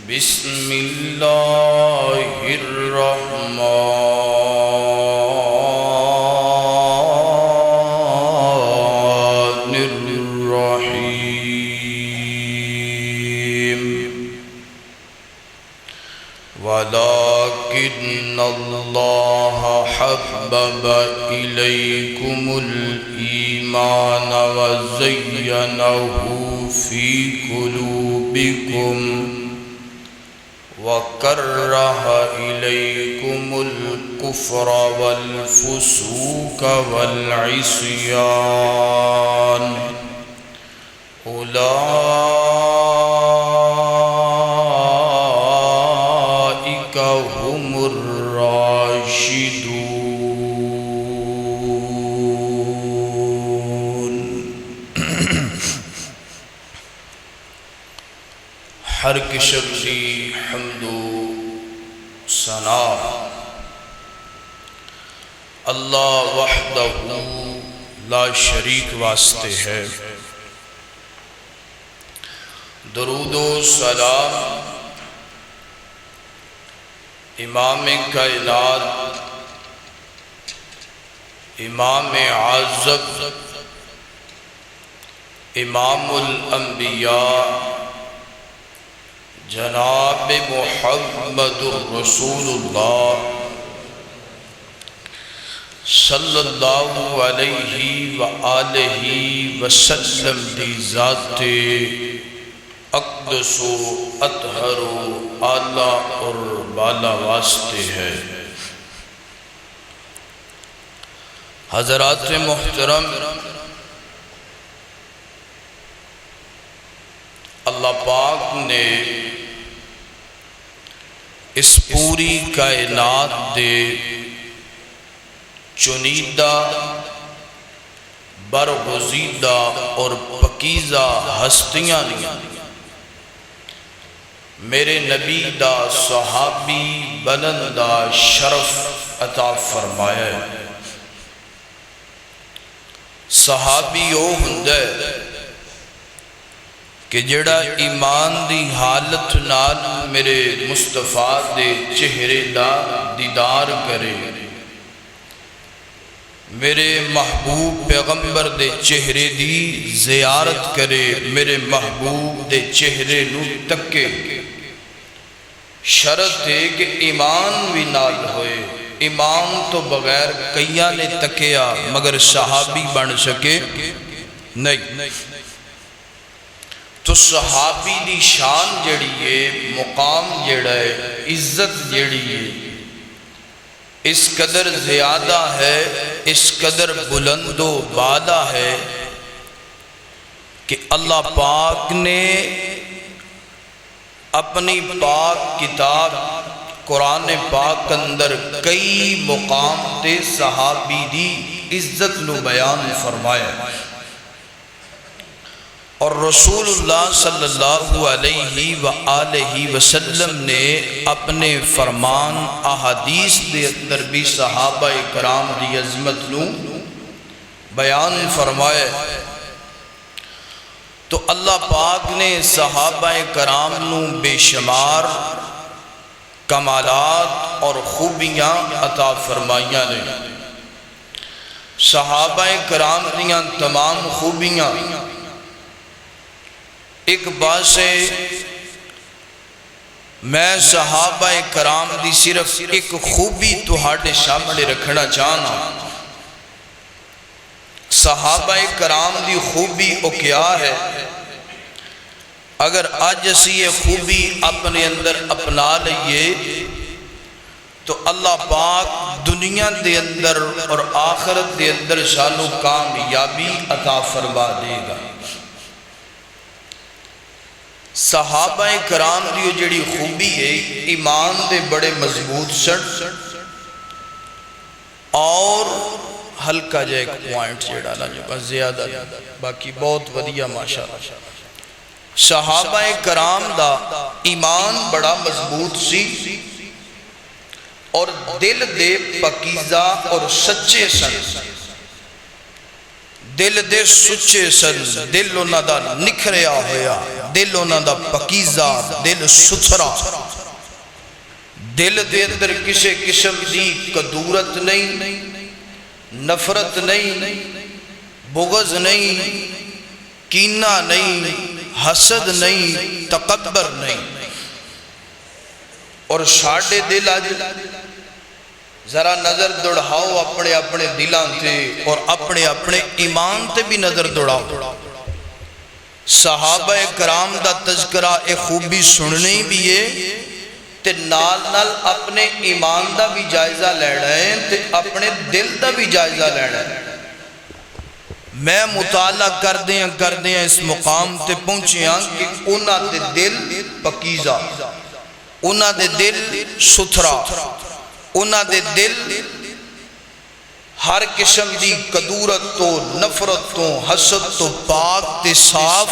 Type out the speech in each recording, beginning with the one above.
بسم اللہ الرحمن الرحیم ولكن اللہ حبب الیکم الایمان وزینہ فی قلوبکم وَكَرَّهَ إِلَيْكُمُ الْكُفْرَ وَالْفُسُوقَ وَالْعِصْيَانَ أُولَئِكَ هُمُ الرَّاشِدُونَ۔ ہر قسم کی حمد و ثنا اللہ وحدہ لا شریک واسطے ہے۔ درود و سلام امام کائنات، امام اعظم، امام الانبیاء جناب محمد رسول اللہ صلی اللہ علیہ وآلہ وسلم دی ذات اقدس و اطہر و اعلیٰ اور بالا واسطے ہے۔ حضرات محترم، اللہ پاک نے اس پوری کائنات دے چنیدہ برگزیدہ اور پکیزہ ہستیاں میرے نبی دا صحابی بلندہ شرف عطا فرمایا ہے۔ صحابی او ہندے کہ جڑا ایمان دی حالت نال میرے مصطفیٰ دے چہرے دا دیدار کرے، میرے محبوب پیغمبر دے چہرے دی زیارت کرے، میرے محبوب دے چہرے نو تکے۔ شرط ہے کہ ایمان بھی نال ہوئے۔ ایمان تو بغیر کئیاں نے تکیا مگر صحابی بن سکے نہیں۔ تو صحابی دی شان جڑی ہے، مقام جڑا ہے، عزت جڑی ہے، اس قدر زیادہ ہے، اس قدر بلند و بالا ہے کہ اللہ پاک نے اپنی پاک کتاب قرآن پاک اندر کئی مقام تے صحابی دی عزت نو بیان فرمایا، اور رسول اللہ صلی اللہ علیہ وآلہ وسلم نے اپنے فرمان احادیث دے اندر بھی صحابہ کرام دی عظمت نو بیان فرمایا۔ تو اللہ پاک نے صحابہ کرام نو بے شمار کمالات اور خوبیاں عطا فرمائیاں نے۔ صحابہ کرام دیاں تمام خوبیاں ایک بات سے میں صحابہ کرام دی صرف ایک خوبی تہاڈے سامنے رکھنا چاہنا۔ صحابہ کرام دی خوبی او کیا ہے؟ اگر آج اسی یہ خوبی اپنے اندر اپنا لئیے تو اللہ پاک دنیا دے اندر اور آخرت دے اندر سانو کامیابی عطا فرما دے گا۔ صحابہ کرام دی جڑی خوبی ہے، ایمان دے بڑے مضبوط سن، اور ہلکا جائے ایک پوائنٹ جڑا نا جو بس زیادہ باقی بہت ودیا ماشاءاللہ۔ صحابہ کرام دا ایمان بڑا مضبوط سی اور دل دے پاکیزہ اور سچے سن۔ دل دے سچے سن، دل انہاں دا نکھریا ہویا، دل انہاں دا پکیزہ، دل ستھرا، دل دے اندر کسی قسم دی کدورت نہیں، نفرت نہیں، بغض نہیں، کینہ نہیں، حسد نہیں، تکبر نہیں۔ اور ساڑھے دل آج ذرا نظر دوڑاؤ اپنے اپنے دلان تے اور اپنے اپنے ایمان تے بھی نظر دوڑاؤ۔ صحابہ کرام دا تذکرہ ایک خوبی سننی بھی ہے تے نال نال اپنے ایمان دا بھی جائزہ لے رہے ہیں تے اپنے دل دا بھی جائزہ لے رہے ہیں۔ میں مطالعہ کر دیں اس مقام تے پہنچیاں کہ انہاں دے دل پکیزہ، انہاں دے دل ستھرا، انہاں دے دل ہر قسم دی کدورت تو، نفرت تو، حسد تو پاک تے صاف،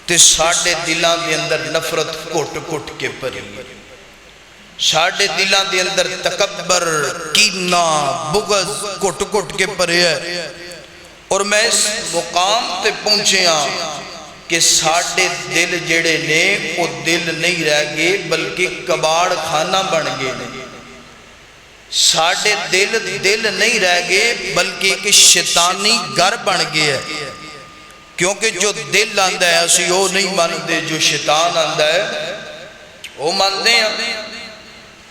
تے ساڑھے دلان دے اندر نفرت کٹ کٹ کے پری، ساڑھے دلان دے اندر تکبر، کینہ، بغض کٹ کٹ کے پری ہے۔ اور میں اس مقام تے پہنچے ہاں کہ ساڑھے دل جڑے نے وہ دل نہیں رہ گئے بلکہ کباڑ خانہ بن گئے نے۔ ساڑھے دل نہیں رہ گئے بلکہ ایک شیطانی گھر بن گئے ہے، کیونکہ جو دل آندہ ہے اسی وہ نہیں ماندے، جو شیطان آندہ ہے وہ ماندے ہیں۔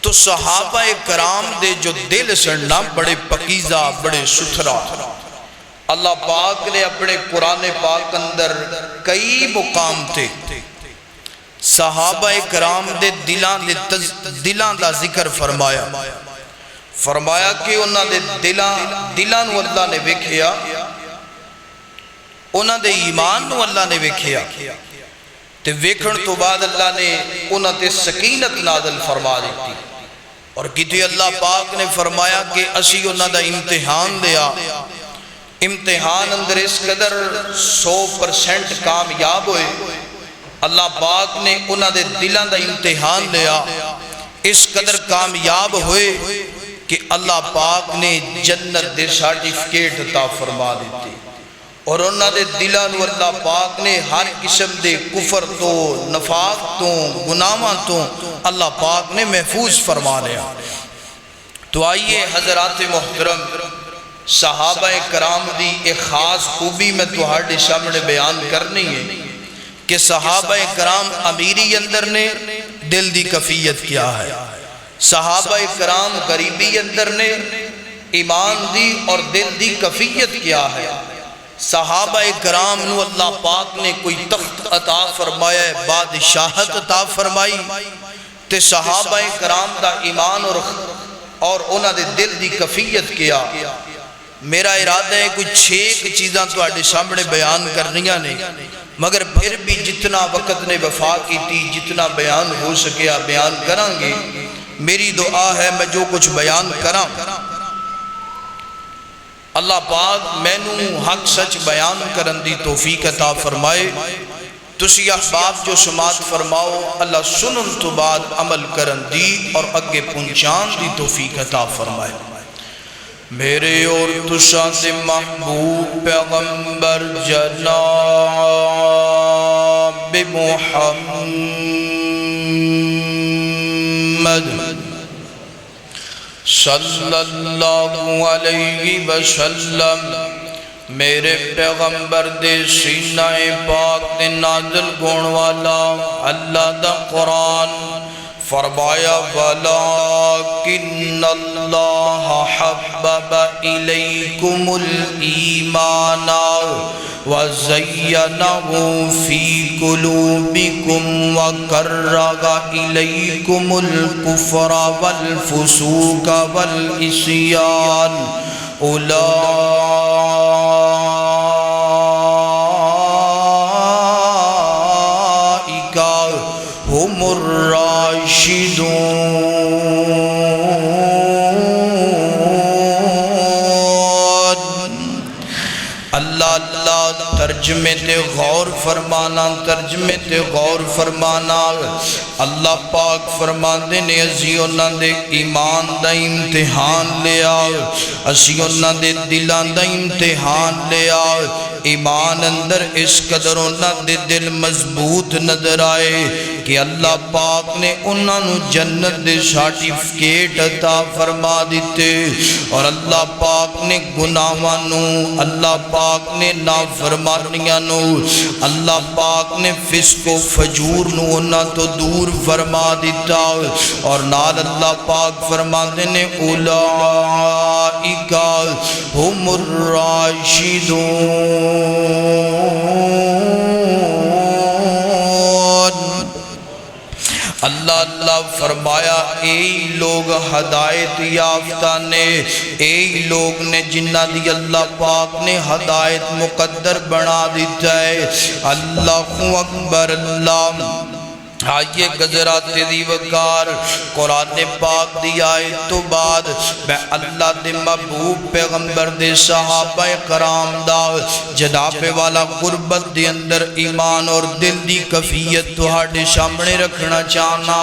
تو صحابہ کرام دے جو دل سننا بڑے پکیزہ، بڑے ستھرا، اللہ پاک نے اپنے قرآن پاک اندر کئی مقام تھے صحابہ کرام دے دلان دا ذکر فرمایا کہ انہاں دے دلان نو اللہ نے ویکھیا، انہاں دے ایمان نو اللہ نے ویکھیا، تے ویکھن تو بعد اللہ نے انہاں تے سکینت نازل فرما دیتی، اور کیونکہ اللہ پاک نے فرمایا کہ اسی انہاں دا امتحان لیا، امتحان اندر اس قدر 100% کامیاب ہوئے، اللہ پاک نے انہاں دے دلان دا امتحان لیا، اس قدر کامیاب ہوئے کہ اللہ پاک نے جنت دے سرٹیفکیٹ عطا فرما دیتی، اور انہاں دے دلان نو اللہ پاک نے ہر قسم دے کفر تو، نفاق تو، گناہاں تو اللہ پاک نے محفوظ فرما لیا۔ تو آئیے حضرات محترم، صحابہ کرام دی ایک خاص خوبی میں تہاڈے سامنے بیان کرنی ہے کہ صحابہ کرام امیری اندر نے دل دی کفیت کیا ہے، صحابہ کرام غریبی اندر نے ایمان دی اور دل دی کفیت کیا ہے۔ صحابہ کرام نو اللہ پاک نے کوئی تخت عطا فرمایا ہے، بادشاہت عطا فرمائی، تے صحابہ کرام دا ایمان اور انہاں دے دل دی کفیت کیا۔ میرا ارادہ ہے کوئی 6 چیزاں تو آڈے سامنے بیان کرنیاں نے، مگر پھر بھی جتنا وقت نے وفا کی تھی، جتنا بیان ہو سکیا بیان کریں گے۔ میری دعا ہے میں جو کچھ بیان کراں اللہ پاک میں نو حق سچ بیان کرن دی توفیق عطا فرمائے۔ تسی احباب جو سماعت فرماؤ، اللہ سنن تو بعد عمل کرن دی اور اگے پہنچان دی توفیق عطا فرمائے۔ میرے اور تساں دے محبوب پیغمبر جناب محمد صلی اللہ علیہ وسلم، میرے پیغمبر دے سینہ پاک دے نازل گون والا اللہ دا قرآن فرمایا وَلَكِنَّ اللَّهَ حَبَّبَ إِلَيْكُمُ الْإِيمَانَ وَزَيَّنَهُ فِي قُلُوبِكُمْ وَكَرَّهَ إِلَيْكُمُ الْكُفْرَ وَالْفُسُوقَ وَالْعِصْيَانَ أُولَئِكَ هُمُ ترجمے تے غور فرمانا، ترجمے تے غور فرمانا۔ اللہ پاک فرماندے نے اسی انہاں دے ایمان دا امتحان لیا، اسی انہاں دے دلاں دا امتحان لیا۔ ایمان اندر اس قدر انہاں دے دل مضبوط نظر آئے کہ اللہ پاک نے انہاں نو جنت دے سرٹیفکیٹ عطا فرما دیتے، اور اللہ پاک نے گناہاں نو، اللہ پاک نے نافرمانیاں نو، اللہ پاک نے فسق و فجور نو انہاں تو دور فرما دیتا، اور نال اللہ پاک فرماندے نے اولئک ہم الراشدون۔ اللہ اللہ فرمایا اے لوگ ہدایت یافتہ نے، اے لوگ نے جنہ دی اللہ پاک نے ہدایت مقدر بنا دیتا ہے۔ اللہ اکبر، اللہ آئیے گزرات دی وقار قرآن پاک دی آیت تو بعد میں اللہ دے محبوب پیغمبر دے صحابہ کرام دا جناب والا قربت دے اندر ایمان اور دل دی کفیت تو ہاڑے سامنے رکھنا چاہنا۔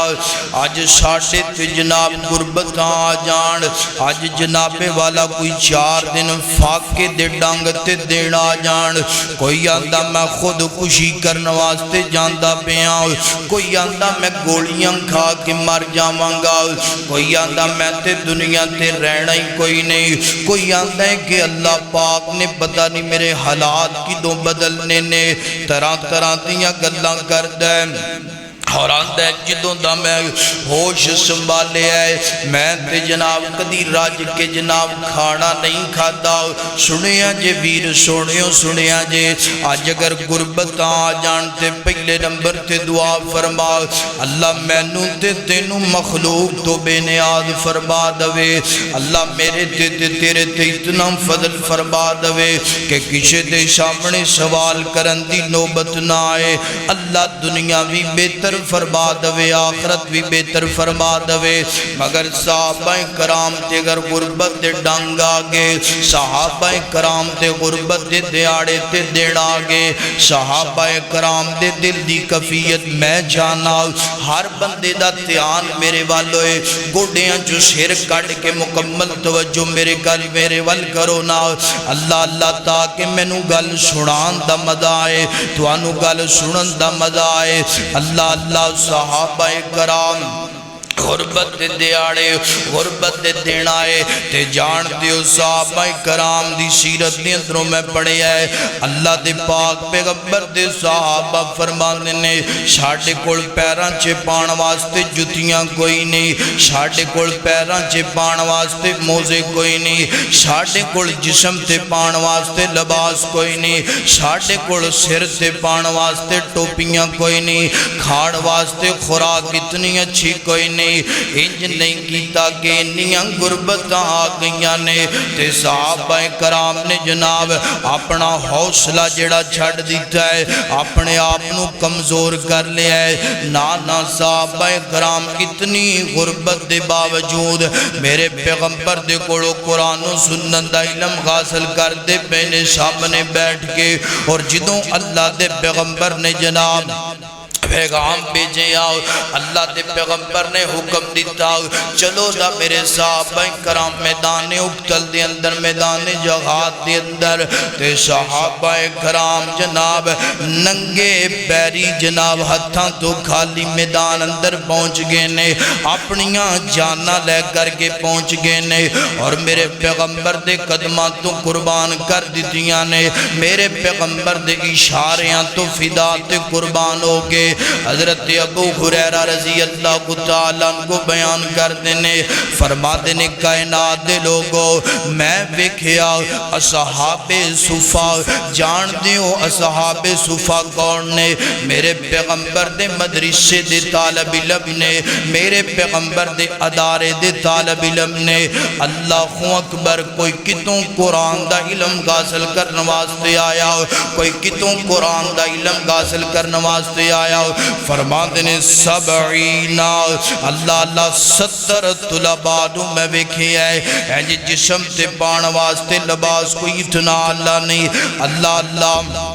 آج ساڑھے تے جناب قربت آ جان، آج جناب والا کوئی 4 دن فاقے دے ڈانگتے دینا جان، کوئی آندہ میں خود خوشی کرنے واسطے جاندہ پیاں، کوئی آندہ میں گولیاں کھا کے مر جاواں گا، کوئی آندہ میں تے دنیا تے رہنا ہی کوئی نہیں، کوئی آندہ ہے کہ اللہ پاک نے پتہ نہیں میرے حالات کی دو بدلنے نے، طرح طرح دیاں گلاں کر دیں، اور آندہ ہے جدوں دا میں ہوش سنبھالے آئے، میں تے جناب کدی راج کے جناب کھانا نہیں کھاتا۔ سنیا جے ویر سونیوں، سنیا جے آج اگر غربت آ جانتے پہلے نمبر تے دعا فرما، اللہ مینوں تے تینوں مخلوق تو بے نیاز فرما دوے، اللہ میرے تے تیرے تے اتنا فضل فرما دوے کہ کسی دے سامنے سوال کرن دی نوبت نہ آئے، اللہ دنیا بھی بہتر فرما دوے، آخرت بھی بہتر فرما دوے۔ مگر صحابہ کرام تے اگر غربت دے ڈانگ آگے، صحابہ کرام تے غربت دے دیاڑے تے دیڑ آگے، صحابہ کرام دے دل دی کفیت میں جانا، ہر بندے دا تیان میرے والوئے گوڑیاں جو سر کٹ کے مکمل توجہ میرے گل میرے وال کرو نا۔ اللہ اللہ تاکہ میں نو گل سنان دا مزہ آئے، تو انو گل سنن دا مزہ آئے۔ اللہ اللہ صحابہ کرام غربت دے دیاڑے، غربت دے دینائے تے جان دیو صحابہ کرام دی سیرت دی اندروں میں پڑھے آئے۔ اللہ دے پاک پیغمبر دے صحابہ فرمانے نے شاڑے کول پیران چے پان واسطے جتیاں کوئی نہیں، شاڑے کول پیران چے پان واسطے موزے کوئی نہیں، شاڑے کول جسم تے پان واسطے لباس کوئی نہیں، شاڑے کول سر تے پان واسطے ٹوپیاں کوئی نہیں، کھاڑ واسطے خوراک اتنی اچھی کوئی نہیں، انج نہیں کیتا کہ انیاں غربتاں آ گئیاں نے تے صحابہ کرام نے جناب اپنا حوصلہ جڑا چھڑ دیتا ہے، اپنے آپنوں کمزور کر لیا ہے۔ نانا صحابہ کرام اتنی غربت دے باوجود میرے پیغمبر دے کولو قرآن و سنت دا علم حاصل کر دے میرے سامنے بیٹھ کے، اور جدوں اللہ دے پیغمبر نے جناب پیغام بھیجے آؤ، اللہ دے پیغمبر نے حکم دیتا چلو دا میرے صحابہ کرام میدان اکتل دے اندر، میدان جہاد دے اندر، تے صحابہ کرام جناب ننگے پیری جناب ہتھاں تو خالی میدان اندر پہنچ گئے نے، اپنیاں جانا لے کر کے پہنچ گئے نے، اور میرے پیغمبر دے قدماں تو قربان کر دیتیاں نے، میرے پیغمبر دے اشاریاں تو فدا تے قربان ہو گئے۔ حضرت ابو ہریرہ رضی اللہ تعالیٰ کو بیان کر دینے فرما دینے کائنات دے لوگو، میں ویکھیا اصحاب صفا، جان دیو اصحاب صفا کون نے؟ میرے پیغمبر دے مدرسے دے طالب علم نے، میرے پیغمبر دے ادارے دے طالب علم نے۔ اللہ اکبر، کوئی کتوں قرآن دا علم حاصل کرنے واسطے آیا، کوئی کتوں قرآن دا علم حاصل کرنے واسطے آیا، فرما دینے 70 اللہ اللہ 70 طلبانوں میں ویکھی ہے جی جسم تے پان واسطے لباس کوئی اتنا اللہ نہیں۔ اللہ اللہ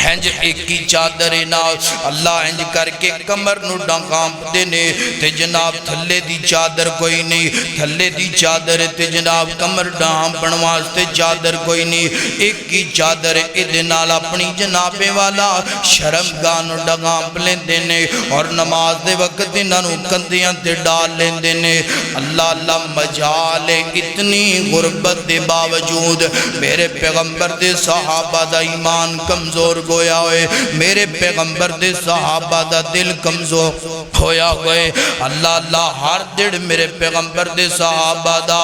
ہنج ایک ہی چادر نال اللہ ہنج کر کے کمر نو ڈانپ دینے تے جناب تھلے دی چادر کوئی نہیں تھلے دی چادر تے جناب کمر ڈانپن واسطے چادر کوئی نہیں ایک ہی چادر ادھے نال اپنی جناب والا شرمگاہ نو ڈانپ لیں دینے اور نماز دے وقت انہوں کندیاں تے ڈال لیں دینے اللہ اللہ مجال اتنی غربت دے باوجود میرے پیغمبر دے صحابہ دا ایمان کمزور گویا ہوئے میرے پیغمبر دے صحابہ دا دل کمزور ہویا ہوئے اللہ اللہ ہر دڑ میرے پیغمبر دے صحابہ دا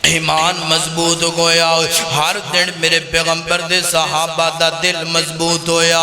ایمان مضبوط ہویا ہر دن میرے پیغمبر دے صحابہ دا دل مضبوط ہویا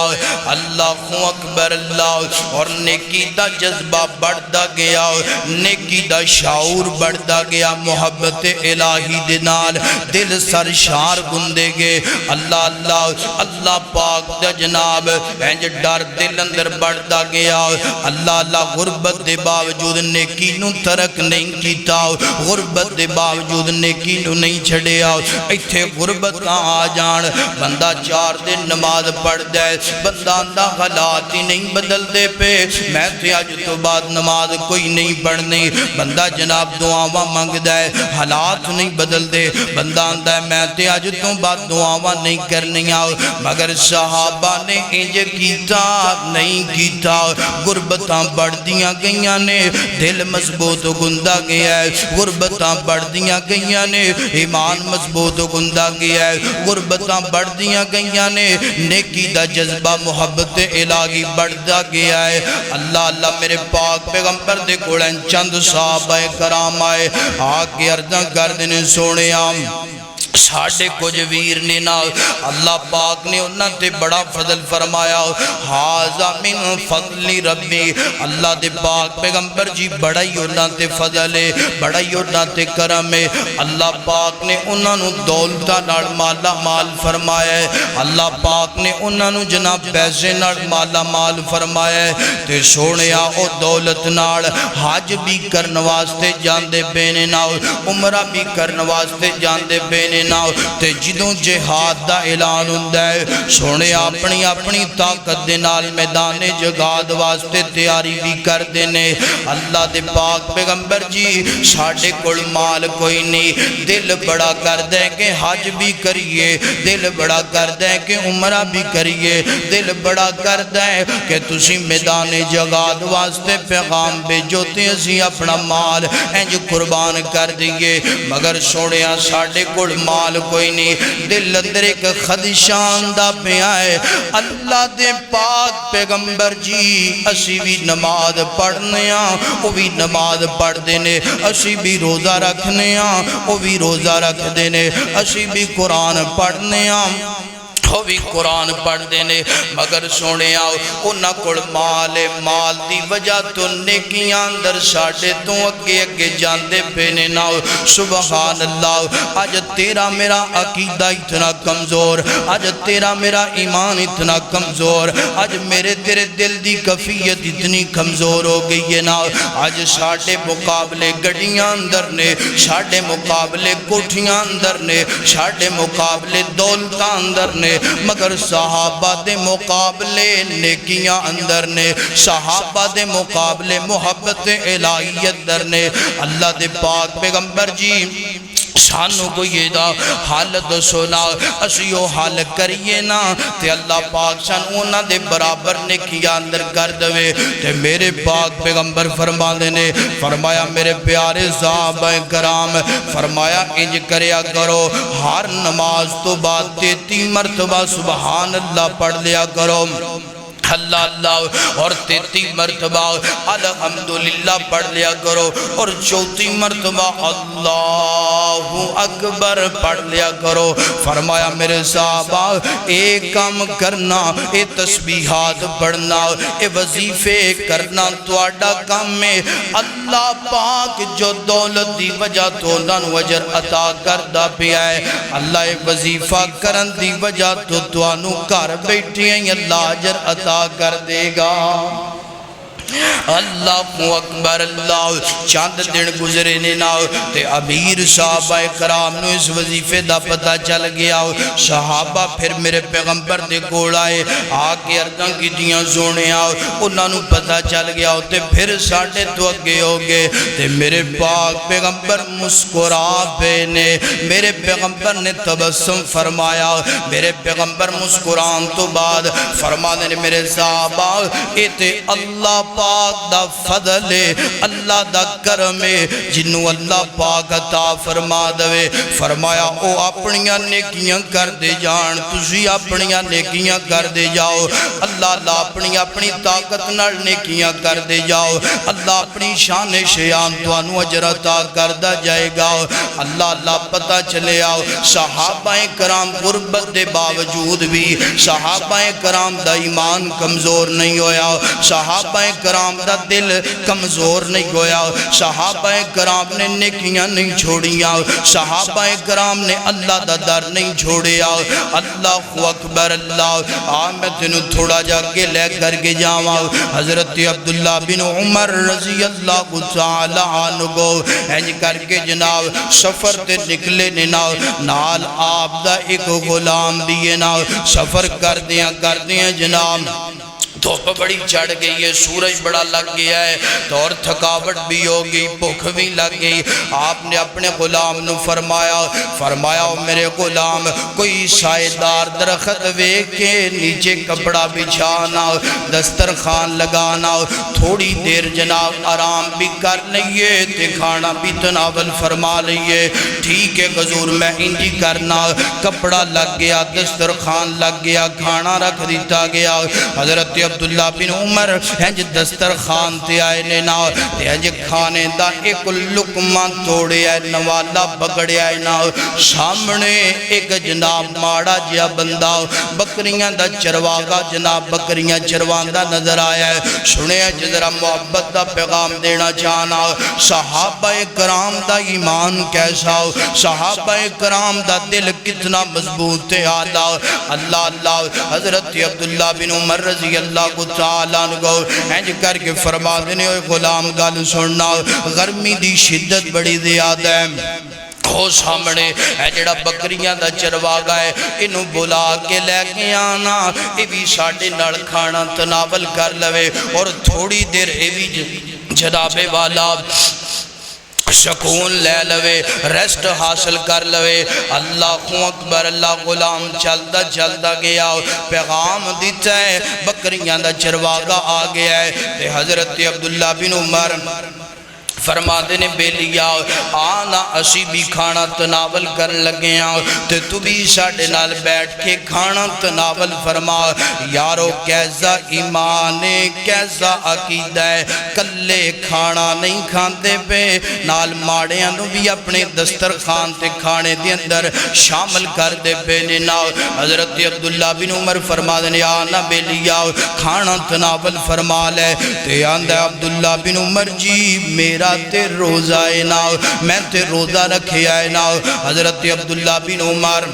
اللہ اکبر اللہ اور نیکی دا جذبہ بڑھتا گیا نیکی دا شعور بڑھتا گیا محبت الہی دنال دل سرشار گندے گے اللہ اللہ اللہ پاک دا جناب انج ڈر دل اندر بڑھتا گیا اللہ اللہ غربت دے باوجود نیکی نو ترک نہیں کیتا غربت دے باوجود نیکی نو نہیں چھڑے آؤ ایتھے غربت آ جان بندہ 4 دن نماز پڑھ جائے بندہ اندہ غلات ہی نہیں بدل دے پہ میں تے آج تو بعد نماز کوئی نہیں پڑھنی بندہ جناب دعاواں مانگ دائے حالات نہیں بدل دے بندہ اندہ میں تے آج تو بعد دعاواں نہیں کرنی آؤ مگر صحابہ نے انج کیتا نہیں کیتا غربتاں بڑھ دیاں گئیاں نے دل مضبوط گندہ گیا ہے غربتاں بڑھ دیاں گئیاں نے ایمان مضبوط گندہ گیا ہے غربتاں بڑھ دیاں گئیاں نے نیکی دا جذبہ محبت الہی بڑھتا گیا ہے اللہ اللہ میرے پاک پیغمبر دے کوڑیں چند صحابہ کرام آئے آکے عرضاں کر دینے سونے آم ساڑھے کچھ ویر نے نا اللہ پاک نے انہاں تے بڑا فضل فرمایا حاضا من فضل ربی اللہ دے پاک پیغمبر جی بڑا ہی انہاں تے فضل ہے بڑا ہی انہاں تے کرم ہے اللہ پاک نے انہاں نو دولتہ نال مالا مال فرمایا ہے اللہ پاک نے انہاں نو جناب پیسے نال مالا مال فرمایا ہے تے سونیا او دولت نال حج بھی کرن واسطے جاندے بینے نال عمرہ بھی کرن واسطے جاندے بینے نال تے جدوں جہاد دا اعلان ہوندا ہے سونے اپنی طاقت دے نال میدان جہاد واسطے تیاری بھی کر دینے اللہ دے پاک پیغمبر جی ساڈے کول مال کوئی نہیں دل بڑا کر دے کہ حج بھی کریے دل بڑا کر دے کہ عمرہ بھی کریے دل بڑا کر دے کہ تسی میدان جہاد واسطے پیغام بھیجو تے اسی اپنا مال انج قربان کر دیئے مگر سوڑیاں ساڑھے کول مال کوئی نہیں دل اندر ایک خدشان دا پہ آئے اللہ دے پاک پیغمبر جی اسی بھی نماز پڑھنے وہ بھی نماز پڑھ دینے اسی بھی روزہ رکھنے وہ بھی روزہ رکھ دینے اسی بھی قرآن پڑھنے وہ بھی قرآن پڑھ دینے مگر سونے آؤ انہاں کول مال دی وجہ تو نیکیاں اندر ساڑھے تو اگے جاندے پینے ناؤ سبحان اللہ آج تیرا میرا عقیدہ اتنا کمزور آج تیرا میرا ایمان اتنا کمزور آج میرے تیرے دل دی کفیت اتنی کمزور ہو گئی ہے ناؤ آج ساڑھے مقابلے گڑیاں اندر نے ساڑھے مقابلے کوٹھیاں اندر نے ساڑھے مقابلے دولتاں اندر نے مگر صحابہ دے مقابلے نیکیاں اندر نے صحابہ دے مقابلے محبت الہیت در نے اللہ دے پاک پیغمبر جی سانو کو یہ دا حالت سونا اسیو حال کریے نا تے اللہ پاک سان اونا دے برابر نے کیا اندر کر دوے تے میرے پاک پیغمبر فرما دینے فرمایا میرے پیارے صحابہ کرام فرمایا انج کریا کرو ہر نماز تو بعد 33 مرتبہ سبحان اللہ پڑھ لیا کرو اللہ اللہ اور 33 مرتبہ الحمدللہ پڑھ لیا کرو اور 34 مرتبہ اللہ اکبر پڑھ لیا کرو فرمایا میرے صحابہ ایک کام کرنا اے تسبیحات پڑھنا اے وظیفے کرنا تواڈا کام میں اللہ پاک جو دولت دی وجہ تو نن وجر عطا کردہ پیا ہے اللہ اے وظیفہ کرن دی وجہ تو توانو کر بیٹھی ہیں اللہ اجر عطا کر دے گا اللہ اکبر اللہ چند دن گزرے نے نا تے امیر صحابہ کرام نو اس وظیفے دا پتہ چل گیا صحابہ پھر میرے پیغمبر دے کول آئے آکے عرضاں کیتیاں سونے آؤ انہاں نو پتہ چل گیا تے پھر ساڑھے تو اگے ہو گئے تے میرے پاک پیغمبر مسکرا پہ نے میرے پیغمبر نے تبسم فرمایا میرے پیغمبر مسکران تو بعد فرما دے میرے صحابہ اے تے اللہ پاک دا فضل ہے اللہ دا کرم ہے جنہوں اللہ پاک عطا فرما دے فرمایا او اپنیاں نیکیاں کر دے جان تسی اپنیاں نیکیاں کر دے جاؤ اللہ اپنی طاقت نال نیکیاں کر دے جاؤ اللہ اپنی شان شیان توانو اجر عطا کردہ جائے گا اللہ پتہ چلے آؤ صحابہ کرام غربت دے باوجود بھی صحابہ کرام دا ایمان کمزور نہیں ہویا صحابہ کرام دا دل کمزور نہیں ہویا صحابہ کرام نے نیکیاں نہیں چھوڑیاں صحابہ کرام نے اللہ دا در نہیں چھوڑیا اللہ اکبر اللہ میں تینوں تھوڑا جا کے لے کر کے جاؤں حضرت عبداللہ بن عمر رضی اللہ تعالی عنہ کو اینج کر کے جناب سفر تے نکلے نال آپ دا ایک غلام بھی نا سفر کر دیا جناب دھوپ بڑی چڑھ گئی ہے سورج بڑا لگ گیا ہے تو اور تھکاوٹ بھی ہو گئی بھوک بھی لگ گئی آپ نے اپنے غلام نو فرمایا میرے غلام کوئی سائیدار درخت وے کے نیچے کپڑا بچھانا دسترخوان لگانا تھوڑی دیر جناب آرام بھی کر لئیے تے کھانا بھی تناول فرما لئیے ٹھیک ہے حضور میں انجی کرنا کپڑا لگ گیا دسترخوان لگ گیا کھانا رکھ دیتا گیا حضرت عبداللہ بن عمر ہنج دسترخوان تے آئے لینا تے ہنج کھانے دا ایک لقمہ توڑے آئے نوالا بگڑے آئے نا سامنے ایک جناب ماڑا جیا بندہ بکریاں دا چرواگا جناب بکریاں چرواندہ نظر آیا ہے سنے جذرہ محبت دا پیغام دینا چاہنا صحابہ کرام دا ایمان کیسا صحابہ کرام دا دل کتنا مضبوط ہے اللہ حضرت عبداللہ بن عمر رضی اللہ کو تعالیٰ نگو اینج کر کے فرما دینے ہوئے غلام گال سننا گرمی دی شدت بڑی زیادہ ہے ہو سامنے اے جڑا بکریاں دا چرواگا ہے انہوں بلا کے لے کے آنا اے بھی ساڑھے نڑ کھانا تناول کر لوے اور تھوڑی دیر اے بھی جناب والا سکون لے لوے ریسٹ حاصل کر لوے اللہ اکبر اللہ غلام چلدا گیا پیغام دیتا ہے بکریاں دا چرواگا آ گیا ہے تے حضرت عبداللہ بن عمر فرما دینے بے لیا آنا اسی بھی کھانا تناول کر لگے تے تو بھی ساڑھے نال بیٹھ کے کھانا تناول فرما یارو کیسا ایمان کیسا عقیدہ ہے کلے کھانا نہیں کھاندے پہ نال ماڑیاں نو بھی اپنے دسترخوان تے کھانے دے اندر شامل کر دے پہ نینا حضرت عبداللہ بن عمر فرما دینے آنا بے لیا کھانا تناول فرما لے تے آندہ عبداللہ بن عمر جی میرا تے روزہ آئے ناؤ میں تے روزہ رکھے آئے ناؤ حضرت عبداللہ بن عمر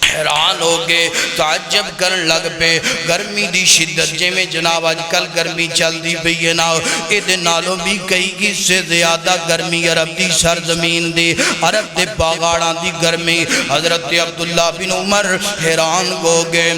حیران ہو گئے تعجب کرن لگ پہ گرمی دی شدت جے میں جناب آج کل گرمی چل دی پہ ناؤ ایدے نالوں بھی کئی کی سے زیادہ گرمی عرب دی سرزمین دی عرب دے پاگاڑاں دی گرمی حضرت عبداللہ بن عمر حیران ہو گئے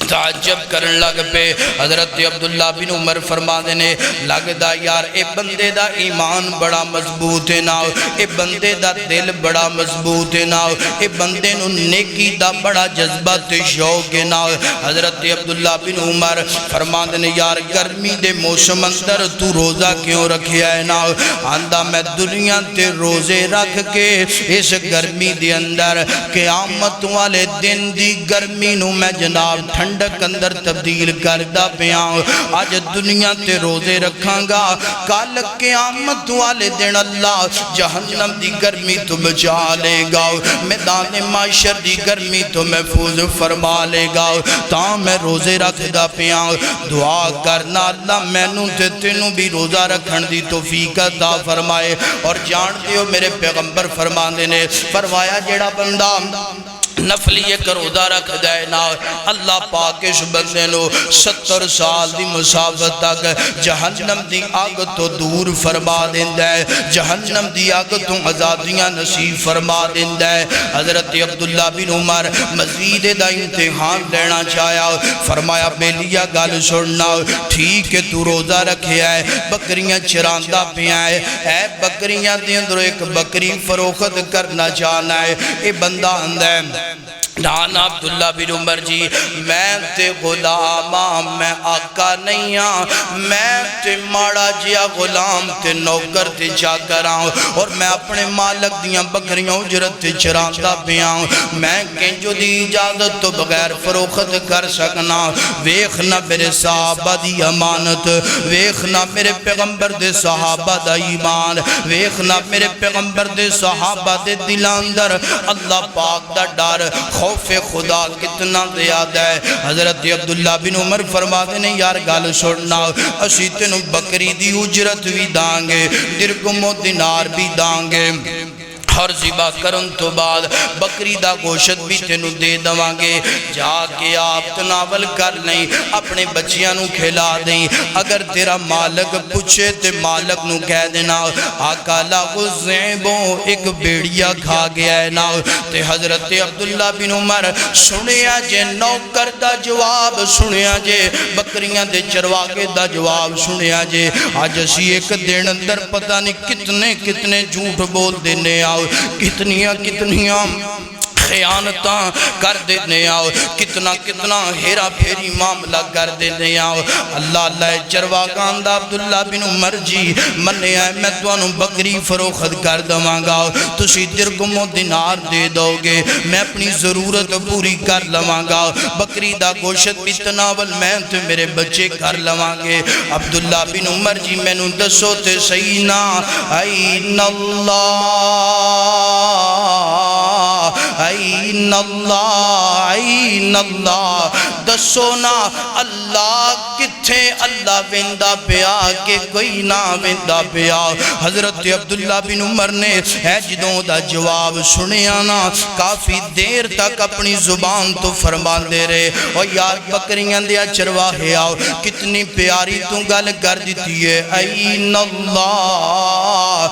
تعجب کرن لگ پہ حضرت عبداللہ بن عمر فرما دینے لگ دا یار اے بندے دا ایمان بڑا مضبوط ہے ناؤ اے بندے دا دل بڑا مضبوط ہے ناؤ اے بندے نو نیکی دا بڑا جذبات شوق ہے ناؤ حضرت عبداللہ بن عمر فرما دینے یار گرمی دے موسم اندر تو روزہ کیوں رکھے آئے ناؤ آندہ میں دنیا تے روزے رکھ کے اس گرمی دے اندر قیامت والے دن دی گرمی نو میں جناب ٹھنڈک اندر تبدیل کردہ پیاں آج دنیا تے روزے رکھاں گا کل قیامت والے دن اللہ جہنم دی گرمی تو بچا لے گا میدان معاشر دی گرمی تو محفوظ فرما لے گا تاں میں روزے رکھ دا پیاں دعا کرنا اللہ میں نوں تے تینوں بھی روزہ رکھن دی توفیق عطا فرمائے اور جان دیو میرے پیغمبر فرما دینے فرمایا جیڑا بندہ نفلی ایک روزہ رکھ دے نا اللہ پاک اس بندے نو 70 سال دی مسافت تک جہنم دی آگ تو دور فرما دیندہ ہے، جہنم دی آگ تو آزادیاں نصیب فرما دیندہ ہے۔ حضرت عبداللہ بن عمر مزید دا امتحان لینا چاہیا، فرمایا بیلیا گال سننا، ٹھیک ہے تو روزہ رکھے آئے بکریاں چراندہ پہ آئے، اے بکریاں دے اندر ایک بکری فروخت کرنا چاہنا ہے، اے بندہ اندہ ہے نانا عبداللہ بن عمر جی میں تے غلام میں آقا نہیں ہاں، میں تے ماڑا جیا غلام تے نوکر تے چاکر آؤں، اور میں اپنے مالک دیاں بکریاں اجرت تے چراندہ پہ آؤں، میں کنجو دی اجازت تو بغیر فروخت کر سکنا۔ ویخنا میرے صحابہ دی امانت، ویخنا میرے پیغمبر دے صحابہ دا ایمان، ویخنا میرے پیغمبر دے صحابہ دے دلاندر اللہ پاک دا ڈر خوف خدا کتنا زیادہ ہے۔ حضرت عبداللہ بن عمر فرماتے ہیں یار گال سننا، اسی تینوں بکری دی اجرت بھی دانگے، درگم و دینار بھی دانگے، ہر ذبح کرن تو بعد بکری دا گوشت بھی تینوں دے دوانگے، جا کے آپ تناول کر لیں، اپنے بچیاں نو کھلا دیں، اگر تیرا مالک پوچھے تے مالک نو کہہ دینا آقا لاغو زیبوں ایک بیڑیا کھا گیا ہے نا۔ تے حضرت عبداللہ بن عمر سنیا جے نوکر دا جواب، سنیا جے بکریاں دے چرواگے دا جواب، سنیا جے آج اسی ایک دن اندر پتہ نہیں کتنے جھوٹ بول دینے آؤ، کتنیاں خیانتاں کر دینے آؤ، کتنا ہیرا پھیری معاملہ کر دینے آؤ۔ اللہ چرواگان دا عبداللہ بن عمر جی مننے آئے میں توانوں بکری فروخت کر دوانگا، تسی درگم و دینار دے دو گے، میں اپنی ضرورت پوری کر لوانگا، بکری دا گوشت بھی تناول میں تے میرے بچے کر لوانگے۔ عبداللہ بن عمر جی میں نو دسو تے سینا این اللہ این اللہ دسونا اللہ کتھے اللہ ویندہ پیا کہ کوئی نہ ویندہ پیا۔ حضرت عبداللہ بن عمر نے اے جدوں دا جواب سنے آنا کافی دیر تک اپنی زبان تو فرمان دے رہے، اور یار بکریاں دیا چرواہے آؤ کتنی پیاری تو گل کر دیتی ہے این اللہ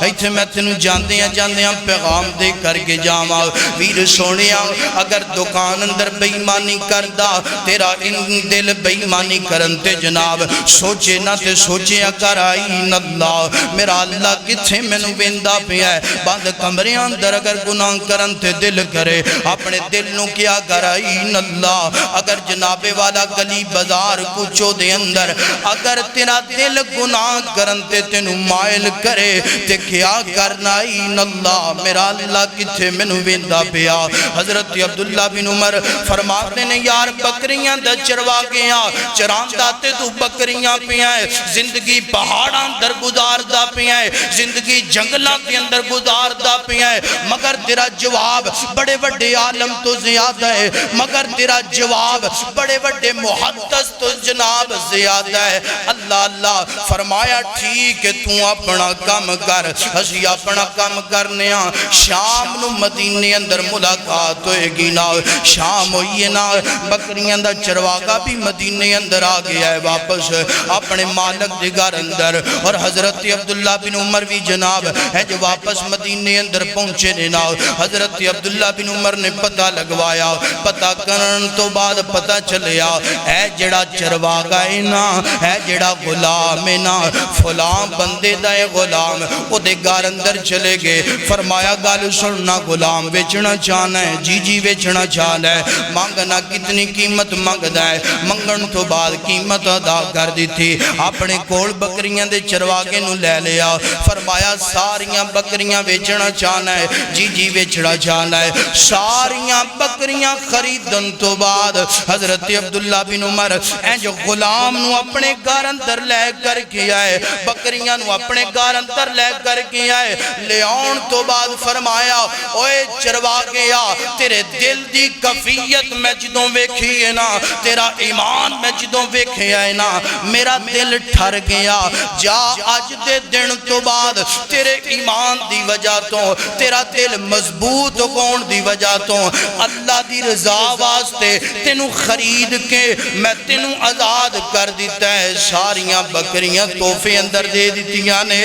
ایتھے میں تینوں جاندیاں پیغام دے کر کے جاما ویر سونیا، اگر دکان اندر بیمانی کردہ تیرا ان دل بیمانی کرنتے جناب سوچے نہ تے سوچے اکر آئین اللہ میرا اللہ کتھے میں نو بیندہ پہ ہے، باندھ کمریاں اندر اگر گناہ کرنتے دل کرے اپنے دل نو کیا کر آئین اللہ، اگر جناب والا گلی بازار کچھو دے اندر اگر تیرا دل گناہ کرنتے تینو مائل کرے تے کیا کرنا آئین اللہ میرا اللہ کتھے میں نو بیندہ پیا۔ حضرت عبداللہ بن عمر فرماتے ہیں یار بکریاں دا چروا گیا چراندہ تے تو بکریاں پہ آئے، زندگی پہاڑاں در گزار دا پہ آئے، زندگی جنگلاں کے اندر گزار دا پہ آئے، مگر تیرا جواب بڑے بڑے عالم تو زیادہ ہے، مگر تیرا جواب بڑے بڑے محدث تو جناب زیادہ ہے۔ اللہ فرمایا ٹھیک ہے تو اپنا کام کر، ہسی اپنا کام کرنے آن شام نو مدینے اندر ملاقات ہوئے گی نا، شام ہوئی نا بکریاں دا چرواگا بھی مدینے اندر آگیا ہے واپس اپنے مالک دگار اندر، اور حضرت عبداللہ بن عمر بھی جناب ہے جو واپس مدینے اندر پہنچے دینا۔ حضرت عبداللہ بن عمر نے پتہ لگوایا، پتہ کرن تو بعد پتہ چلیا اے جڑا چرواگا ہے نا، اے جڑا غلام ہے نا، فلاں بندے دا غلام او دگار اندر چلے گے، فرمایا گالو سننا غلام بیچنا چاہنا ہے، جی بیچنا چاہنا ہے، مانگنا کتنی قیمت مانگدا ہے، منگن تو بعد قیمت ادا کر دی تھی، اپنے کول بکریاں دے چرواگے نو لے لیا، فرمایا ساریاں بکریاں بیچنا چاہنا ہے، جی بیچنا چاہنا ہے، ساریاں بکریاں خریدن تو بعد حضرت عبداللہ بن عمر اے جو غلام نو اپنے گھر اندر لے کر کے آئے، بکریاں بکریاں نو اپنے گھر اندر لے کر کے آئے لے آن تو بعد فرمایا اوے چروا گیا تیرے دل دی کفیت میں جدوں ویکھی ہے نا تیرا ایمان میں جدوں ویکھی ہے نا میرا دل ٹھر گیا جا آج دے دن تو بعد تیرے ایمان دی وجہ تو تیرا دل مضبوط کون دی وجہ تو اللہ دی رضا واسطے تینوں خرید کے میں تینوں آزاد کر دیتا ہے ساریاں بکریاں تحفے اندر دے دیتیاں نے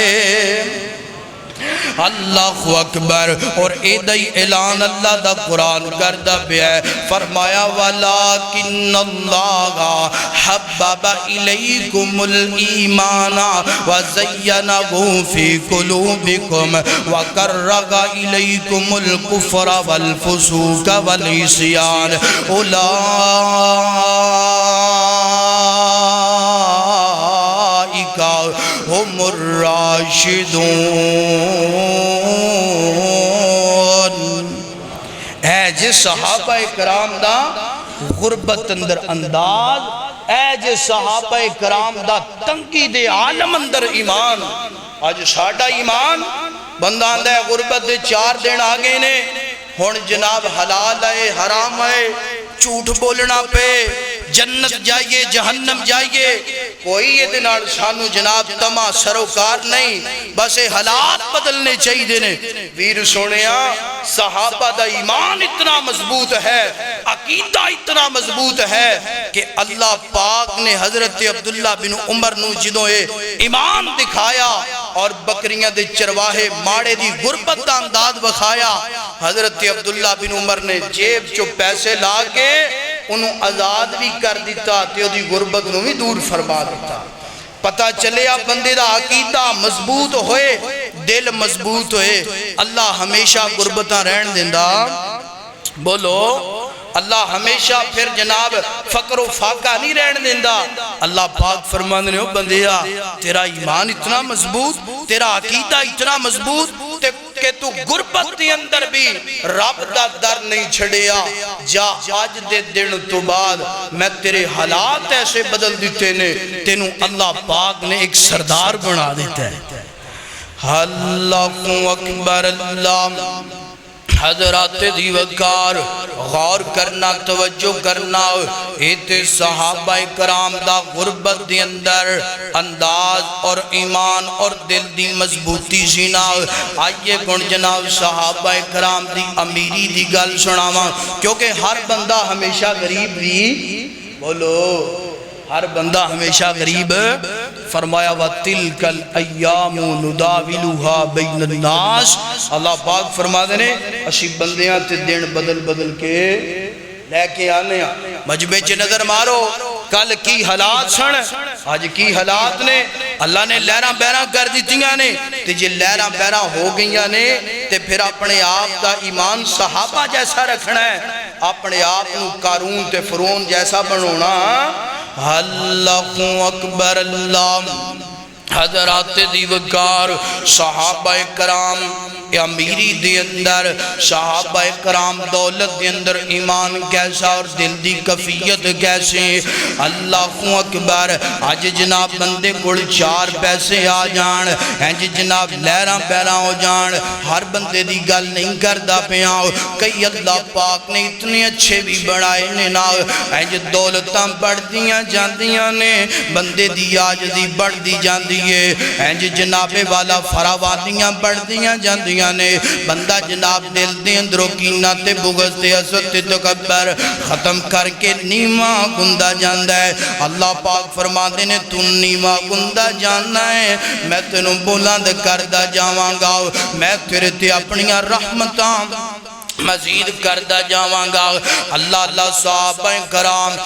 اللہ اکبر اور ایدائی اعلان اللہ دا قرآن کردہ پہ ہے فرمایا وَلَكِنَّ اللَّهَ حَبَّبَ إِلَيْكُمُ الْإِيمَانَ وَزَيَّنَهُ فِي قُلُوبِكُمْ وَكَرَّهَ إِلَيْكُمُ الْكُفْرَ وَالْفُسُوقَ وَالْعِصْيَانَ ہم الراشدون اے جے صحابہ کرام دا غربت اندر انداز اے جے صحابہ کرام دا تنگی دے عالم اندر ایمان آج ساڑھا ایمان بندہ آندہ ہے غربت دے 4 دن آگے نے ہون جناب حلال ہے حرام ہے جھوٹ بولنا پہ جنت جائیے جہنم جائیے کوئی یہ دنار سانو جناب تمہ سروکار نہیں بس حالات بدلنے چاہیے دینے ویر سونیا صحابہ دا ایمان اتنا مضبوط ہے عقیدہ اتنا مضبوط ہے کہ اللہ پاک نے حضرت عبداللہ بن عمر نو جدوں ایمان دکھایا اور بکریاں دے چرواہے ماڑے دی غربت دا انداز بخایا حضرت عبداللہ بن عمر نے جیب چو پیسے لا کے انہوں آزاد بھی کر دیتا تیو دی غربت نو بھی دور فرما دیتا پتہ چلے آپ بندے دا عقیدہ مضبوط ہوئے دل مضبوط ہوئے اللہ ہمیشہ غربتاں رہن دیندہ بولو اللہ ہمیشہ پھر جناب فقر و فاقہ نہیں رہن دیندہ اللہ پاک فرمانے نے بندیا تیرا ایمان اتنا مضبوط تیرا عقیدہ اتنا مضبوط کہ تو غربت کے اندر بھی رب دا در نہیں چھڑیا جا آج دے دن تو بعد میں تیرے حالات ایسے بدل دیتے نے تینوں اللہ پاک نے ایک سردار بنا دیتا ہے اللہ اکبر اللہ حضرات دیوکار غور کرنا توجہ کرنا ایتے صحابہ کرام دا غربت دی اندر انداز اور ایمان اور دل دی مضبوطی سینا آئیے گن جناب صحابہ کرام دی امیری دی گل سناواں کیونکہ ہر بندہ ہمیشہ غریب بھی بولو ہر بندہ ہمیشہ غریب فرمایا وَتِلْكَ الْأَيَّامُ نُدَاوِلُهَا بَيْنَ النَّاسِ اللہ پاک فرما دینے اسی بندیاں تے دن بدل بدل کے لے کے آنے مجمع چے نظر مارو کل کی حالات سن آج کی حالات نے اللہ نے لہراں بیراں کر دیتیاں نے تے جے لہراں بیراں ہو گئیاں نے تے پھر اپنے آپ دا ایمان صحابہ جیسا رکھنا ہے اپنے آپ نو قارون تے فرعون جیسا بنونا اللہ اکبر اللہ حضرات دیوکار صحابہ کرام امیری دی اندر صحابہ کرام دولت دی اندر ایمان کیسا اور دل دی کفیت کیسے اللہ اکبر آج جناب بندے گل 4 پیسے آ جان اینج جناب لہراں بیراں ہو جان ہر بندے دی گل نہیں کردہ پیاں کئی اللہ پاک نے اتنے اچھے بھی بڑھائے نے نا اینج دولتاں بڑھ دیاں جاندیاں نے بندے دی آج دی بڑھ دی جاندی ہے اینج جناب والا فراوانیاں بڑھ دیاں جاندیاں نے بندہ جناب دل دے اندروں کینہ تے بغض تے حسد تے تکبر ختم کر کے نیمہ گندہ جاندہ ہے اللہ پاک فرما دینے تو نیمہ گندہ جاننا ہے میں تنوں بلند کردہ جاواں گا میں تیرے تے اپنی رحمتاں مزید کردہ جاواں گا اللہ اللہ صحابہ کرام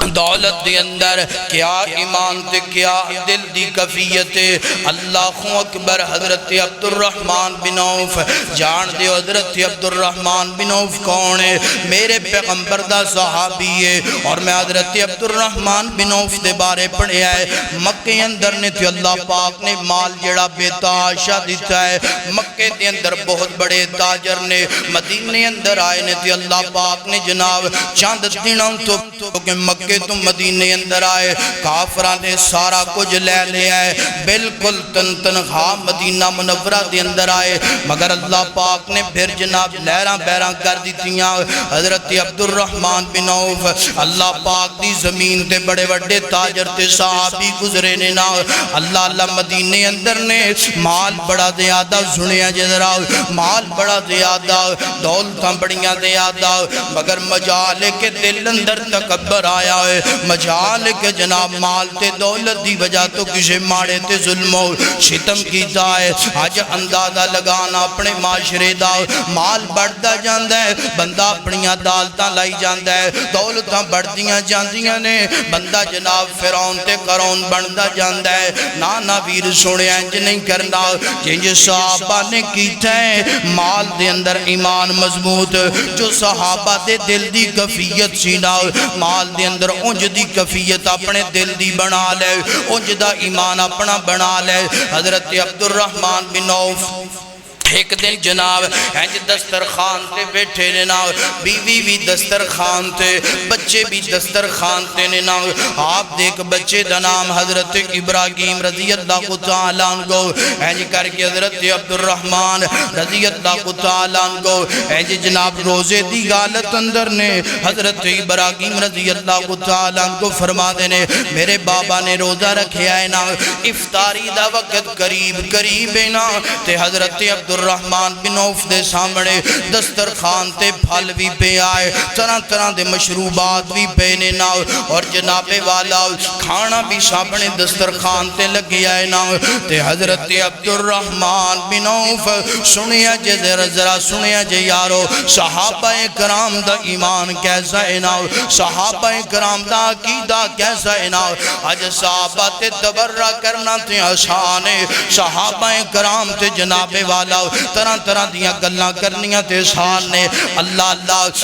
دولت دی اندر کیا ایمان تے کیا دل دی کفیت اللہ اکبر حضرت عبد الرحمن بن عوف جان دے حضرت عبد الرحمن بن عوف کون ہے میرے پیغمبر دا صحابی ہے اور میں حضرت عبد الرحمن بن عوف دے بارے پڑھے آئے مکہ اندر نے تے اللہ پاک نے مال جڑا بے تاشا دیتا ہے مکہ دے اندر بہت بڑے تاجر نے مدینے اندر آئے نے تے اللہ پاک نے جناب چاند دنوں تو کہ مکہ مکے تو مدینے اندر آئے کافران نے سارا کچھ لے لیا ہے بالکل تنخواہ مدینہ منورہ دے اندر آئے مگر اللہ پاک نے پھر جناب لہراں بیراں کر دیتیاں حضرت عبد الرحمن بن عوف اللہ پاک دی زمین تے بڑے وڈے تاجر تے صحابی گزرے نے نا اللہ مدینے اندر نے مال بڑا زیادہ سنیا جذرا مال بڑا زیادہ دولتاں بڑیاں زیادہ مگر مجال کے دل اندر تکبر آیا ہے مجال کے جناب مال تے دولت دی وجہ تو کسے ماڑے تے ظلم و شتم کیتا ہے آج اندازہ لگانا اپنے معاشرے دا مال بڑھتا جاندہ ہے بندہ اپنیاں دالتاں لائی جاندہ ہے دولتاں بڑھتیاں جاندیاں نے بندہ جناب فرعون تے قارون بندا جاندہ ہے نانا ویر سونے انج نہیں کرنا جنج صحابہ نے کیتا ہے مال دے اندر ایمان مضبوط جو صحابہ دے دل دی کفیت سینا مال دے اندر انج دی کفیت اپنے دل دی بنا لے انج دا ایمان اپنا بنا لے حضرت عبد الرحمن بن عوف ایک دن جناب ہنج دسترخوان تے بیٹھے نے نا بیوی بھی دسترخوان تے بچے بھی دسترخوان تے نے نا آپ دیکھ بچے دا نام حضرت ابراہیم رضی اللہ تعالیٰ عنہ ہنج کر کے حضرت عبد الرحمن رضی اللہ تعالیٰ عنہ ہنج جناب روزے دی غالت اندر نے حضرت ابراہیم رضی اللہ تعالیٰ عنہ فرما دینے میرے بابا نے روزہ رکھے آئے نا افطاری دا وقت قریب ہے نا تے حضرت عبد الرحمن بن عوف دے سامنے دسترخوان تے پھل بھی پہ آئے طرح طرح دے مشروبات بھی پینے نا اور جناب والا کھانا بھی سامنے دسترخوان تے لگے آئے نا تے حضرت عبد الرحمن بن عوف سنیا جے ذرا سنیا جے یارو صحابہ کرام دا ایمان کیسا ہے نا صحابہ کرام دا عقیدہ کیسا ہے نا آج صحابہ تے تبرہ کرنا تے آسان ہے صحابہ کرام تے جناب والا طرح طرح دیاں گلاں کرنیاں تے سان نے اللہ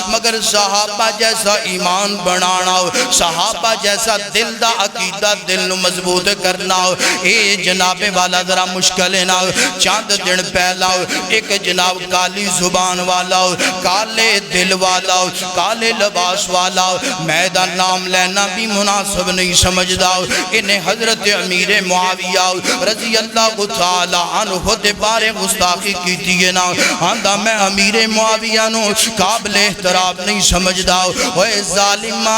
مگر صحابہ جیسا ایمان بنانا صحابہ جیسا دل دا عقیدہ دل نو مضبوط کرنا اے جناب والا ذرا مشکل ہے نا چاند دن پہلا ایک جناب کالی زبان والا کالے دل والا کالے لباس والا میدان نام لینا بھی مناسب نہیں سمجھدا انہیں حضرت امیر معاویہ رضی اللہ تعالی عنہ دے بارے گستاخی کی تھی نا آندہ میں امیر معاویہ نو قابل احترام نہیں سمجھدا ہوئے ظالمہ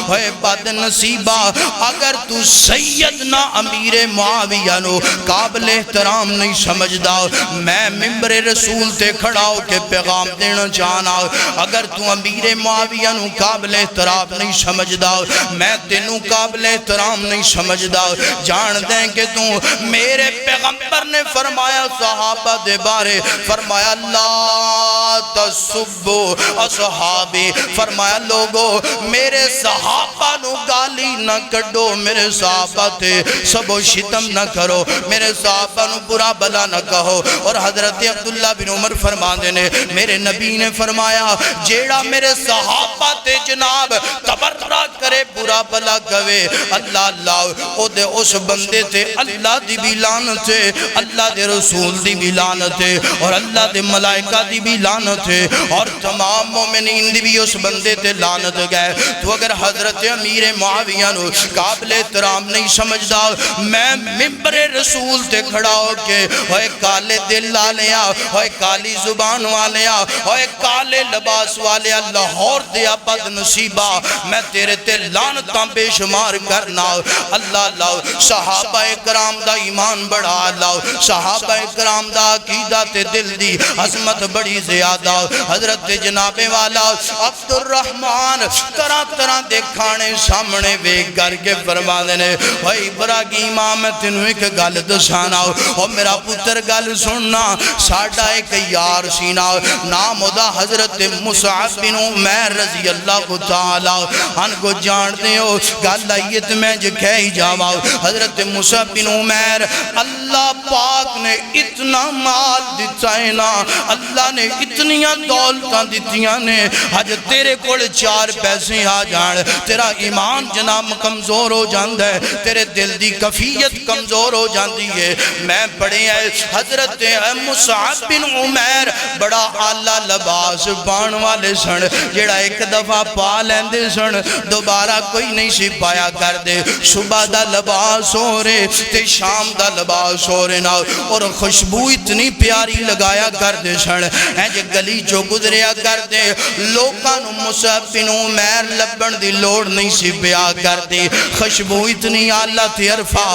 ہوئے بد نصیبہ اگر تو سیدنا امیر معاویہ نو قابل احترام نہیں سمجھدا میں ممبر رسول تے کھڑا ہو کے پیغام دینا چاہنا اگر تو امیر معاویہ نو قابل احترام نہیں سمجھدا میں تینوں قابل احترام نہیں سمجھدا جان دیں کہ تو میرے پیغمبر نے فرمایا صحابہ دے بارے فرمایا لا تسبو اصحابی فرمایا لوگو میرے صحابہ نو گالی نہ کڈو میرے صحابہ تے سب و شتم نہ کرو میرے صحابہ نو برا بلا نہ کہو اور حضرت عبداللہ بن عمر فرما دینے میرے نبی نے فرمایا جیڑا میرے صحابہ تے جناب تبرہ کرے برا بلا کہے اللہ او دے اس بندے تے اللہ دی بھی لعنت ہے اللہ دے رسول دی بھی لعنت ہے اور اللہ دے ملائکہ دی بھی لعنت ہے اور تمام مومنین دی بھی اس بندے تے لعنت گئے تو اگر حضرت امیر معاویہ نو قابل احترام نہیں سمجھدا میں ممبر رسول تے کھڑا ہو کے ہوئے کالے دل والیا ہوئے کالی زبان والیا ہوئے کالے لباس والیا لاہور دیا بد نصیبہ میں تیرے تے لعنتاں بے شمار کرنا اللہ صحابہ کرام دا ایمان بڑھا اللہ صحابہ کرام دا عقیدہ تے دل دی عظمت بڑی زیادہ حضرت جناب والا عبد الرحمن طرح طرح دے کھانے سامنے بیک کر کے فرما دینے بھائی ابراہیم میں تینوں ایک گل دسانا اور میرا پتر گل سننا ساڑھا ایک یار سینا نام دا حضرت مصعب بن عمیر رضی اللہ تعالی ان کو جانتے ہو گل آئیت میں جو کہی جاوا حضرت مصعب بن عمیر اللہ پاک نے اتنا مال دیتا ہے نا، اللہ نے اتنیاں دولتاں دیتیاں نے، آج تیرے کول 4 پیسے آ جان تیرا ایمان جناب کمزور ہو جاندہ ہے، تیرے دل دی کفیت کمزور ہو جاندی ہے۔ میں پڑھے ہیں حضرت مصعب بن عمیر بڑا اعلیٰ لباس پان والے سن، جڑا ایک دفعہ پا لیندے سن دوبارہ کوئی نہیں سی پایا کر دے۔ صبح دا لباس ہو رہے تے شام دا لباس ہو رہے نا، اور خوشبو اتنی پیاری لگایا کر دے سن، جے گلی جو گزریا کر دے لوکاں نو مصعب بن عمیر لبن دی لوڑ نہیں سی پیا کر دے، خوشبو اتنی اعلیٰ تھی عرفہ،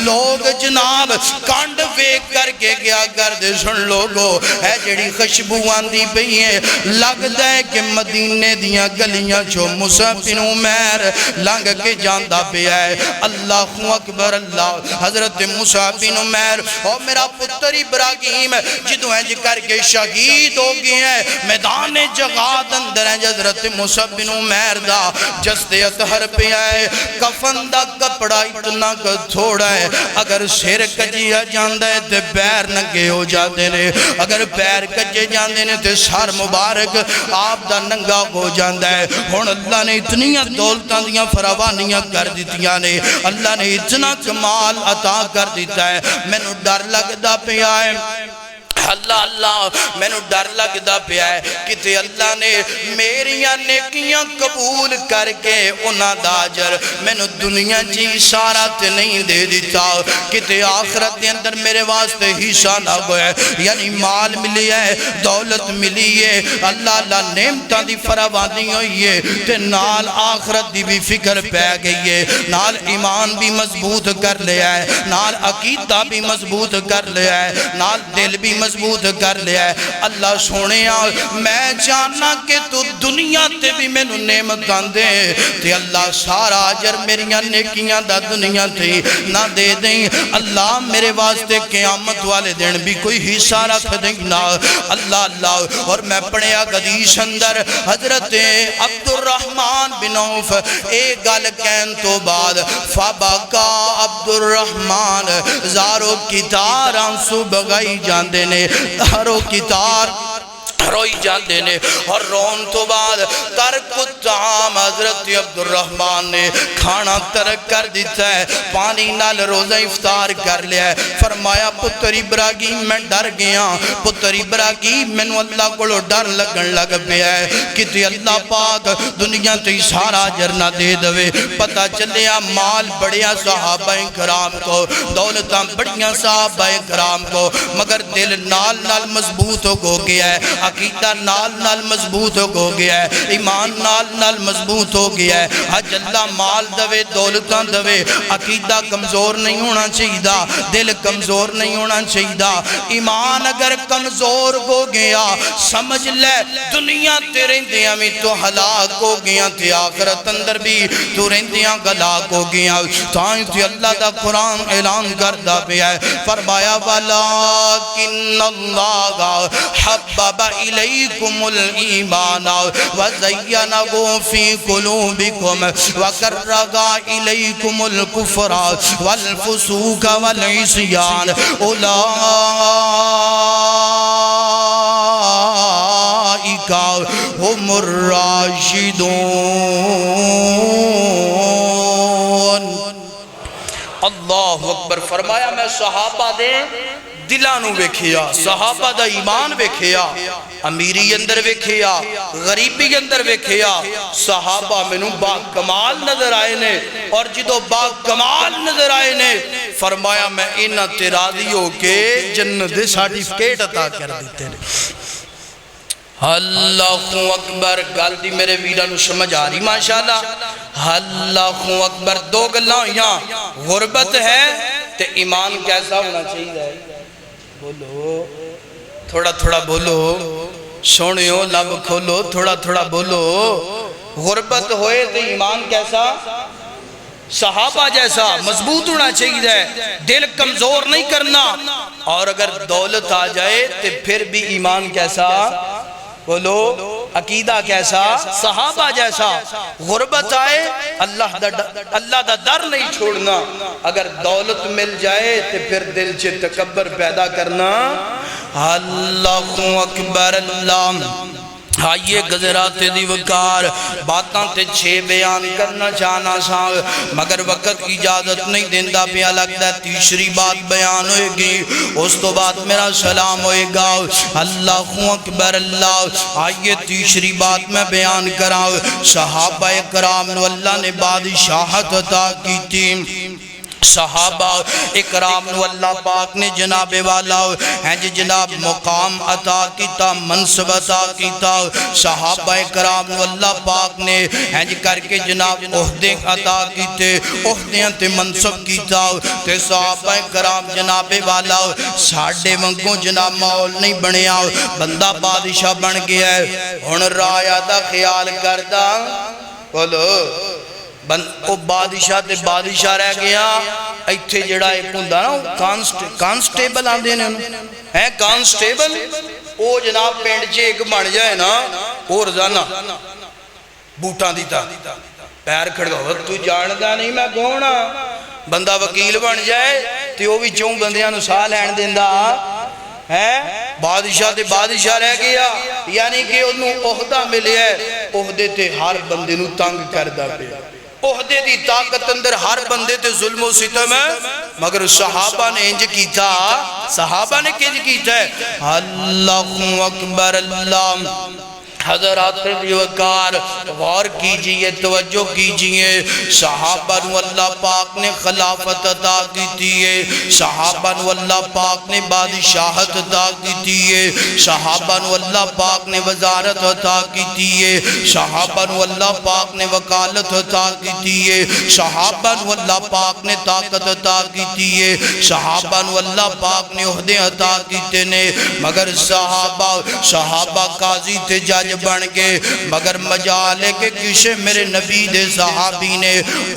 لوگ جناب کانڈ ویک کر کے گیا کر دے سن لوگو، ہے جڑی خوشبو آندی پئی ہے، لگ دے کہ مدینے دیاں گلیاں چو مصعب بن عمیر لنگ کے جاندہ پہ ہے۔ اللہ اکبر اللہ، حضرت مصعب بن عمیر اور میرا پتر ابراہیم جدو ہیں کر کے شہید ہو گئے ہیں، میدان جہاد اندر ہیں حضرت مصعب بن عمیر دا جسد اطہر پہ ہے، کفن دا کپڑا اتنا تھوڑا ہے، اگر سر کجیا جاندہ ہے تے پیر ننگے ہو جاتے نے، اگر پیر کجے جاندے نے تے سر مبارک آپ دا ننگا ہو جاندہ ہے۔ ہون اللہ نے اتنیاں دولتاں دیاں فراوانیاں کر دیتیاں نے، اللہ نے اتنا کمال عطا کر دیتا ہے، میں نو ڈر لگدا پہ آئے، اللہ اللہ میں نو ڈر لگدا پیا ہے کہ اللہ نے میریاں نیکیاں قبول کر کے انہاں دا اجر میں نو دنیا جی سارا تے نہیں دے دیتا، کہ آخرت دے اندر میرے واسطے حصہ نہ ہوئے، یعنی مال ملی ہے، دولت ملی ہے، اللہ اللہ نعمتاں دی فراوانی ہوئی ہے، تے نال آخرت دی بھی فکر پہ گئی ہے، نال ایمان بھی مضبوط کر لیا ہے، نال عقیدہ بھی مضبوط کر لیا ہے، نال دل بھی مضبوط کر لیا ہے۔ اللہ سونے میں جاننا کہ تو دنیا تے بھی میں نو نعمت دے تے اللہ سارا عجر میریاں نیکیاں دا دنیا تے نہ دے دیں، اللہ میرے واسطے قیامت والے دن بھی کوئی حصہ رکھ دیں نا، اللہ اللہ۔ اور میں پڑھیا حدیث اندر حضرت عبد الرحمن بن عوف ایک گل کہن تو بعد فبکا عبد الرحمن زارو کتار آنسو بغائی جاندے نے، ہرو کتار روئی جاندے نے، اور رون تو بعد ترک الطعام حضرت عبد الرحمن نے کھانا ترک کر دیتا ہے، پانی نال روزہ افطار کر لیا ہے۔ فرمایا پتر ابراہیم میں ڈر گیا، پتر ابراہیم میں نو اللہ کو ڈر لگن لگ پیا ہے کہ اللہ پاک دنیا تے سارا اجر نہ دے دوے۔ پتہ چلیا مال بڑیا صحابہ کرام کو، دولتاں بڑیاں صحابہ کرام کو، مگر دل نال نال مضبوط ہو گیا ہے، عقیدہ نال نال مضبوط ہو گیا ہے، ایمان نال نال مضبوط ہو گیا ہے۔ حج اللہ مال دوے دولتاں دوے، عقیدہ کمزور نہیں ہونا چاہیدہ، دل کمزور نہیں ہونا چاہیدہ۔ ایمان اگر کمزور ہو گیا سمجھ لے دنیا تے رہندیاں میں تو ہلاک ہو گیا تے آخرت اندر بھی تو رہندیاں ہلاک ہو گیا۔ تائیں تے اللہ دا قرآن اعلان کردہ پہ ہے، فرمایا وَلَكِنَّ اللَّهَ حَبَّبَ إِلَيْكُمُ الْإِيمَانَ وَزَيَّنَهُ فِي قُلُوبِكُمْ وَكَرَّهَ إِلَيْكُمُ الْكُفْرَ وَالْفُسُوقَ وَالْعِصْيَانَ أُولَئِكَ هُمُ الرَّاشِدُونَ۔ اللہ اکبر۔ فرمایا میں صحابہ دے دلانو ویکھیا، صحابہ دا ایمان ویکھیا، امیری اندر ویکھیا، غریبی اندر ویکھیا، صحابہ میں با کمال نظر آئے نے، اور جدو با کمال نظر آئے نے فرمایا میں انہاں تے راضی ہو کے جنت دے سرٹیفکیٹ عطا کر دیتے نے۔ اللہ اکبر۔ گل دی میرے ویرانو سمجھ آ رہی ماشاءاللہ؟ اللہ اکبر۔ دو گلاں یہاں غربت ہے تے ایمان کیسا ہونا چاہیے؟ بولو تھوڑا تھوڑا بولو، سونیو لب کھولو، تھوڑا تھوڑا بولو۔ غربت ہوئے تے ایمان کیسا؟ صحابہ جیسا مضبوط ہونا چاہیے، دل کمزور نہیں کرنا، اور اگر دولت آ جائے تو پھر بھی ایمان کیسا؟ بولو عقیدہ کیسا؟ صحابہ جیسا. غربت آئے اللہ دا در نہیں چھوڑنا. اگر دولت مل جائے تو پھر دل سے تکبر پیدا کرنا. اللہ اکبر. اللہ آئیے گزرات دی وقار باتاں تے 6 بیان کرنا چاہنا سا مگر وقت اجازت نہیں دیندہ پیا. لگتا ہے تیسری بات بیان ہوئے گی, اس تو بعد میرا سلام ہوئے گا. اللہ اکبر. اللہ آئیے تیسری بات میں بیان کراؤ. صحابہ اکرام نو اللہ نے بادشاہت عطا کی تھی. صحابہ اکرام نو اللہ پاک نے جناب والا ہیں جناب مقام عطا کیتا, منصب عطا کیتا. صحابہ اکرام نو اللہ پاک نے ہیں کر کے جناب عہدے عطا کیتے, عہدیاں تے منصب کیتا. تے صحابہ اکرام جناب والا ساڑھے منگوں جناب ماحول نہیں بنیا, بندہ بادشاہ بن گیا ہے. ہن رایا دا خیال کردہ بولو او بادشاہ تے بادشاہ رہ گیا. ایتھے جڑا ایک ہوندا نا کانسٹیبل آندے نے ہیں کانسٹیبل, او جناب پنڈ چ ایک بن جائے نا او روزانہ بوٹاں دیتا پیر کھڑکا تو جاندا نہیں میں کون ہاں. بندہ وکیل بن جائے تے او وی چوں بندیاں نوں ساہ لین دیندا ہے. بادشاہ تے بادشاہ رہ گیا یعنی کہ انہوں عہدہ ملے ہے. عہدے تے ہر بندے نوں تنگ کردہ پیا. عہدے دی طاقت اندر ہر بندے تے ظلم و ستم ہے. مگر صحابہ نے انج کی تھا, صحابہ نے کنج کی تھا. اللہ اکبر. اللہ حضرات وقار غور کیجئے, توجہ کیجئے. صحابہ نو اللہ پاک نے خلافت عطا کی تھی. صحابہ نو اللہ پاک نے بادشاہت عطا کی تھی. صحابہ نو اللہ پاک نے وزارت عطا کی تھی. صحابہ نو اللہ پاک نے وکالت عطا کی تھی. صحابہ نو اللہ پاک نے طاقت عطا کی تھی. صحابہ نو اللہ پاک نے عہدے عطا کیتے نے. مگر صحابہ قاضی تھے, جج بن گئے. مگر مجالے کے کسے میرے نبی دے صحابی نے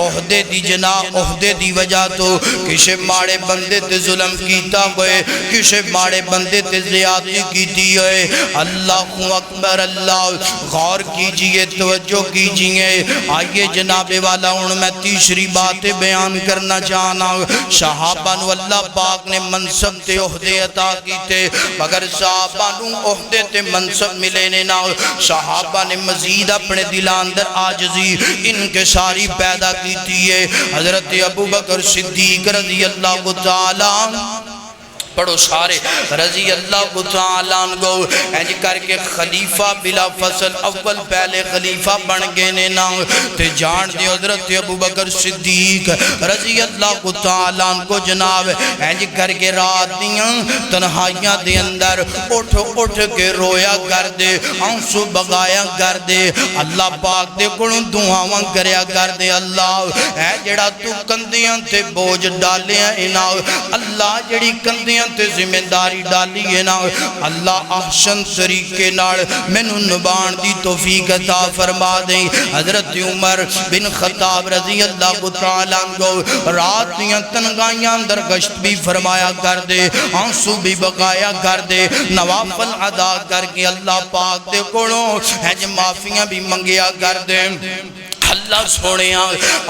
عہدے دی جناب عہدے دی وجہ تو کسے ماڑے بندے تے ظلم کیتا ہوئے, کسے ماڑے بندے تے زیادتی کیتی ہوئے. اللہ اکبر. اللہ غور کیجئے, توجہ کیجئے. آئیے جناب والا ہوں میں تیسری بات بیان کرنا چاہنا. صحابہ نو اللہ پاک نے منصب تے عہدے عطا کیتے, مگر صحابہ نو عہدے تے منصب ملے نے نہ. صحابہ نے مزید اپنے دلاندر آجزی انکساری پیدا کیتی ہے. حضرت ابو بکر صدیق رضی اللہ تعالیٰ پڑھو سارے رضی اللہ تعالیٰ عنہ اینج کر کے خلیفہ بلا فصل اول پہلے خلیفہ بن گئے نے نا. تے جان دے حضرت ابو بکر صدیق رضی اللہ تعالیٰ عنہ جناب اینج کر کے رات دیاں تنہائیاں دے اندر اٹھ کے رویا کر دے, آنسو بغایا کر دے. اللہ پاک دے گنوں دعاواں کریا کر دے. اللہ اے جڑا تو کندیاں تے بوجھ ڈالیاں انا, اللہ جڑی کندیاں تے ذمہ داری ڈالی ہے نا, اللہ احسن طریقے نال مینوں نبھان دی توفیق عطا فرما دیں. حضرت عمر بن خطاب رضی اللہ تعالیٰ عنہ رات دیاں تنگائیاں اندر گشت بھی فرمایا کر دے, آنسو بھی بقایا کر دے, نوافل ادا کر کے اللہ پاک دے کولوں ہے معافیاں بھی منگیا کر دے. اللہ سونے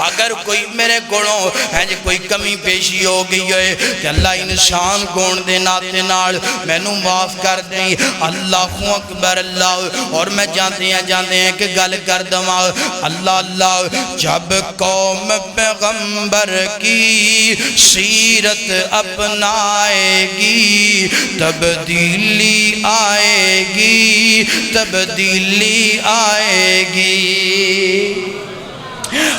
اگر کوئی میرے گنوں ہے جی کوئی کمی پیشی ہو گئی ہے کہ اللہ انسان گون دے ناتے نال میں نو معاف کر دیں. اللہ اکبر. اللہ اور میں جانتے ہیں کہ گل کر دماغ. اللہ جب قوم پیغمبر کی سیرت اپنائے گی تبدیلی آئے گی, تبدیلی آئے گی.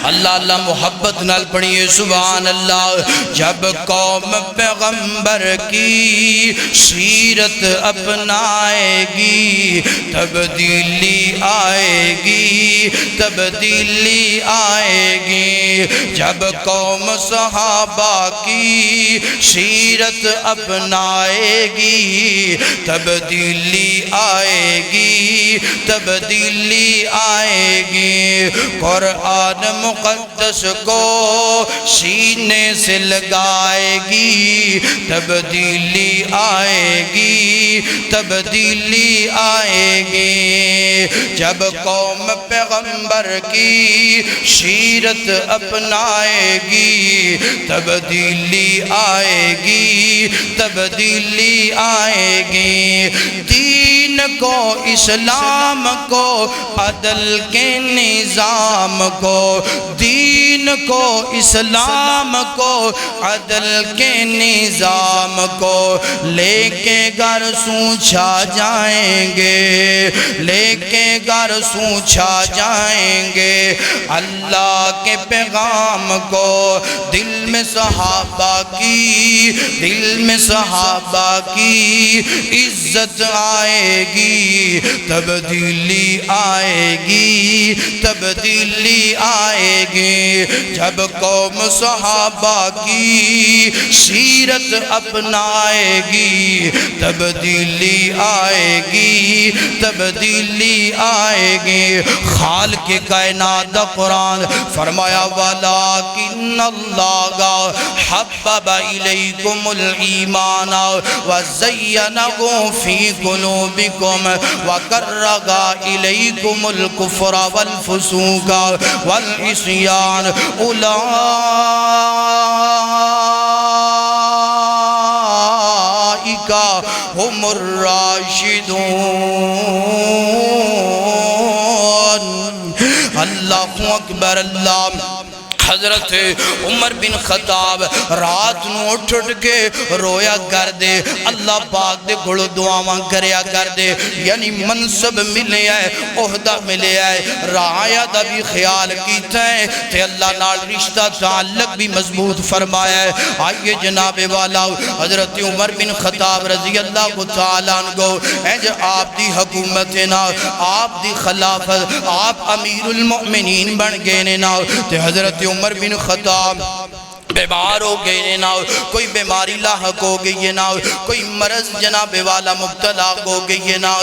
اللہ محبت نال پڑھئے سبحان اللہ. جب قوم پیغمبر کی سیرت اپنائے گی تبدیلی آئے گی, تبدیلی آئے گی. جب قوم صحابہ کی سیرت اپنائے گی تبدیلی آئے گی, تبدیلی آئے گی. قرآن مقدس کو سینے سے لگائے گی، تبدیلی آئے گی، تبدیلی آئے گی۔ جب قوم پیغمبر کی سیرت اپنائے گی، تبدیلی آئے گی، تبدیلی آئے گی۔ دین کو، اسلام کو، عدل کے نظام کو، دین کو، اسلام کو، عدل کے نظام کو لے کے گھر سوچا جائیں گے، لے کے گھر سوچا جائیں گے۔ اللہ کے پیغام کو دل میں صحابہ کی، دل میں صحابہ کی عزت آئے گی، تبدیلی آئے گی، تبدیلی آئے گی۔ جب قوم صحابہ کی سیرت اپنائے گی، تبدیلی آئے گی، تبدیلی آئے گی۔ خالق کائنات دا قرآن فرمایا وَلَٰكِنَّ اللَّهَ حَبَّبَ إِلَيْكُمُ الْإِيمَانَ وَزَيَّنَهُ فِي قُلُوبِكُمْ وَكَرَّهَ إِلَيْكُمُ الْكُفْرَ وَالْفُسُوقَ وَالْعِصْيَانَ أُولَٰئِكَ هُمُ الرَّاشِدُونَ۔ اللہ اکبر، اللہ۔ حضرت عمر بن خطاب رات نو اٹھ کے رویا کر دے، اللہ پاک دے گھڑ دعاواں کریا کر دے، یعنی منصب ملے ہے، عہدہ ملے ہے، رعایا دا بھی خیال کیتا ہے تے اللہ نال رشتہ تعلق بھی مضبوط فرمایا ہے۔ آئیے جناب والا حضرت عمر بن خطاب رضی اللہ تعالیٰ عنہ جو آپ دی حکومت نا، آپ دی خلافت، آپ امیر المؤمنین بن گئے نا، تے حضرت عمر بن خطاب بیمار ہو گئے نا، کوئی بیماری لاحق ہو گئی نا، کوئی مرض جناب والا مبتلا ہو گئی نا۔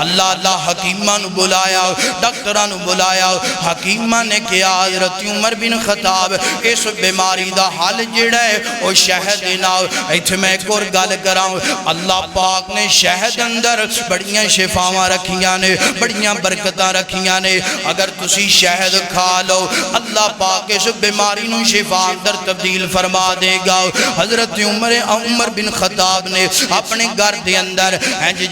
اللہ حکیمہ نو بلایا، ڈاکٹرہ نو بلایا، حکیمہ نے کیا حضرت عمر بن خطاب اس بیماری دا حال جڑا ہے وہ شہد نا۔ ایتھے میں ایک اور گل کراؤں، اللہ پاک نے شہد اندر بڑیاں شفاواں رکھیاں نے، بڑیاں برکتاں رکھیاں نے۔ اگر تسی شہد کھا لو، اللہ پاک اس بیماری نو شفا اندر تبدیل فرما دے گا۔ حضرت عمر بن خطاب نے اپنے گھر دے اندر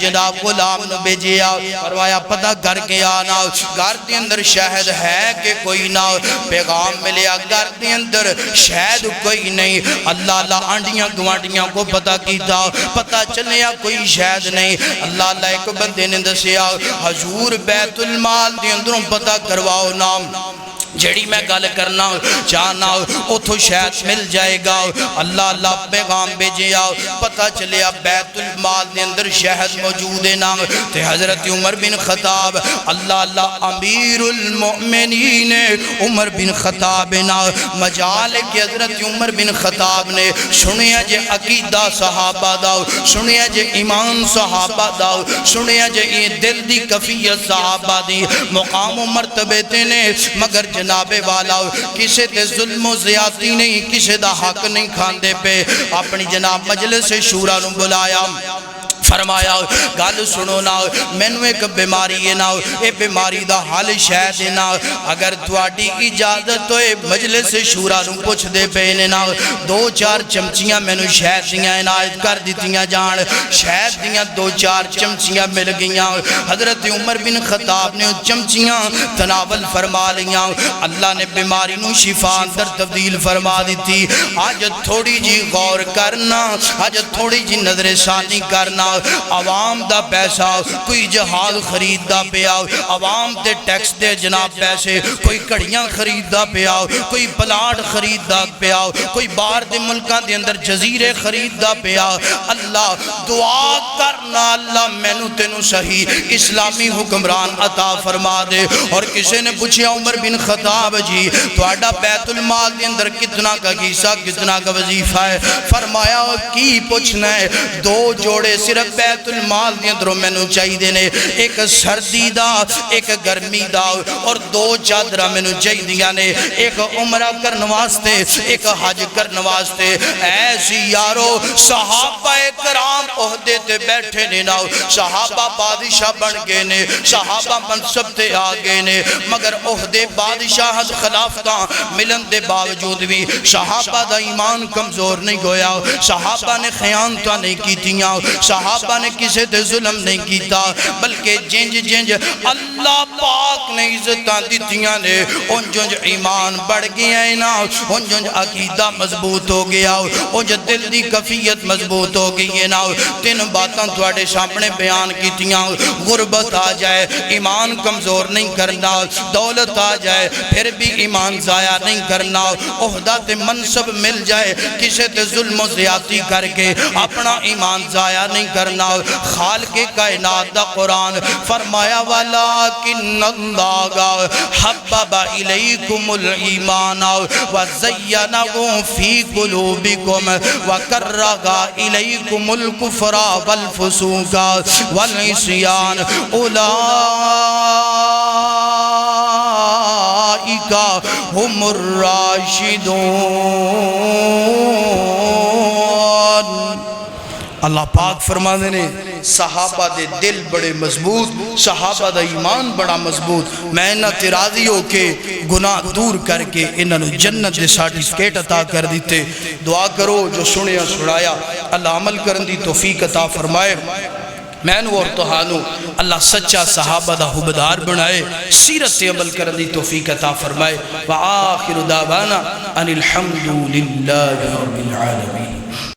جناب غلام نو بھیجیا، فرمایا پتہ کر کے آنا گھر دے اندر شہد ہے کہ کوئی نہ۔ پیغام ملیا گھر دے اندر شہد کوئی نہیں۔ اللہ آنڈیاں گوانڈیاں کو پتہ کیتا، پتہ چلیا کوئی شہد نہیں۔ اللہ ایک بندے نے دسیا حضور بیت المال دے اندروں پتہ کرواؤ نام، جڑی میں گل کرنا چاہنا اتھو شاید مل جائے گا۔ اللہ پیغام بھیجیا، پتہ چلیا بیت المال دے اندر شہد موجود ہے نا۔ تے حضرت عمر بن خطاب اللہ امیر المؤمنین عمر بن خطاب نا مجال کے حضرت عمر بن خطاب نے سنیا جے عقیدہ صحابہ داؤ، سنیا جے ایمان صحابہ داؤ، سنیا جے دل دی کفیت صحابہ دی مقام و مرتبے نے، مگر جناب والا کسے تے ظلم و زیادتی نہیں، کسے دا حق نہیں کھاندے پہ۔ اپنی جناب مجلس شورا نو بلایا، فرمایا گل سنو نا، مینو ایک بیماری ہے نا، اے بیماری دا حل شاید ہے نا، اگر تواڈی اجازت ہوئے مجلس شورا نو پوچھ دے پینے نا، 2-4 چمچیاں مینو شہد دیاں عنایت کر دیتیاں جان۔ شہد دیاں 2-4 چمچیاں مل گیاں۔ حضرت عمر بن خطاب نے چمچیاں تناول فرما لیاں۔ اللہ نے بیماری نو شفا اندر تبدیل فرما دیتی۔ آج تھوڑی جی غور کرنا، آج تھوڑی جی نظر ثانی کرنا۔ عوام دا پیسہ کوئی جہاز خرید دا پیا، عوام دے ٹیکس دے جناب پیسے، کوئی کڑیاں خرید دا پیا، کوئی پلاٹ خرید دا پیا، کوئی باہر دے ملکان دے اندر جزیرے خرید دا پیا۔ اللہ دعا کرنا اللہ مینو تینو صحیح اسلامی حکمران عطا فرما دے۔ اور کسی نے پوچھا عمر بن خطاب جی تواڈا بیت المال دے اندر کتنا کا حصہ، کتنا کا وظیفہ ہے؟ فرمایا کی پوچھنا ہے، 2 جوڑے صرف صرف بیت المال دے اندروں مینوں چاہیے نے ایک سردی دا ایک گرمی دا اور دو چادر مینوں چاہیے نے ایک عمرہ کرن واسطے ایک حج کرن واسطے ایسی یارو صحابہ کرام عہدے تے بیٹھے نے نا صحابہ بادشاہ بن گئے نے صحابہ منصب تے آگے نے مگر عہدے بادشاہت خلافتاں ملن دے باوجود بھی صحابہ دا ایمان کمزور نہیں گویا صحابہ نے خیانتہ نہیں کیتیاں صحابہ نے کسے تے ظلم نہیں کیتا بلکہ جنج جنج اللہ پاک نے عزتاں دیتیاں نے ان جنج ایمان بڑھ گیا ہے نا ان جنج عقیدہ مضبوط ہو گیا ان جنج دل دی کفیت مضبوط ہو گئی ہے نا تین باتاں تواڈے سامنے بیان کیتیاں غربت آ جائے ایمان کمزور نہیں کرنا دولت آ جائے پھر بھی ایمان ضائع نہیں کرنا عہدہ تے منصب مل جائے کسے تے ظلم و زیادتی کر کے اپنا ایمان ضائع نہیں کرنا خالق کائنات دا قرآن فرمایا وَلَكِنَّ اللَّهَ حَبَّبَ إِلَيْكُمُ الْإِيمَانَ وَزَيَّنَهُ فِي قُلُوبِكُمْ وَكَرَّهَ إِلَيْكُمُ الْكُفْرَ وَالْفُسُوقَ وَالْعِصْيَانَ أُولَئِكَ هُمُ الراشدون اللہ پاک فرما دینے صحابہ دے دل بڑے مضبوط صحابہ دا ایمان بڑا مضبوط میں انہاں تے راضی ہو کے گناہ دور کر کے انہاں جنت دے سرٹیفکیٹ عطا کر دیتے دعا کرو جو سنیا سنایا اللہ عمل کرن دی توفیق عطا فرمائے میں اور تہانو اللہ سچا صحابہ دا حبدار بنائے سیرت عمل کرن دی توفیق عطا فرمائے وآخر دعوانا ان الحمد للہ رب العالمین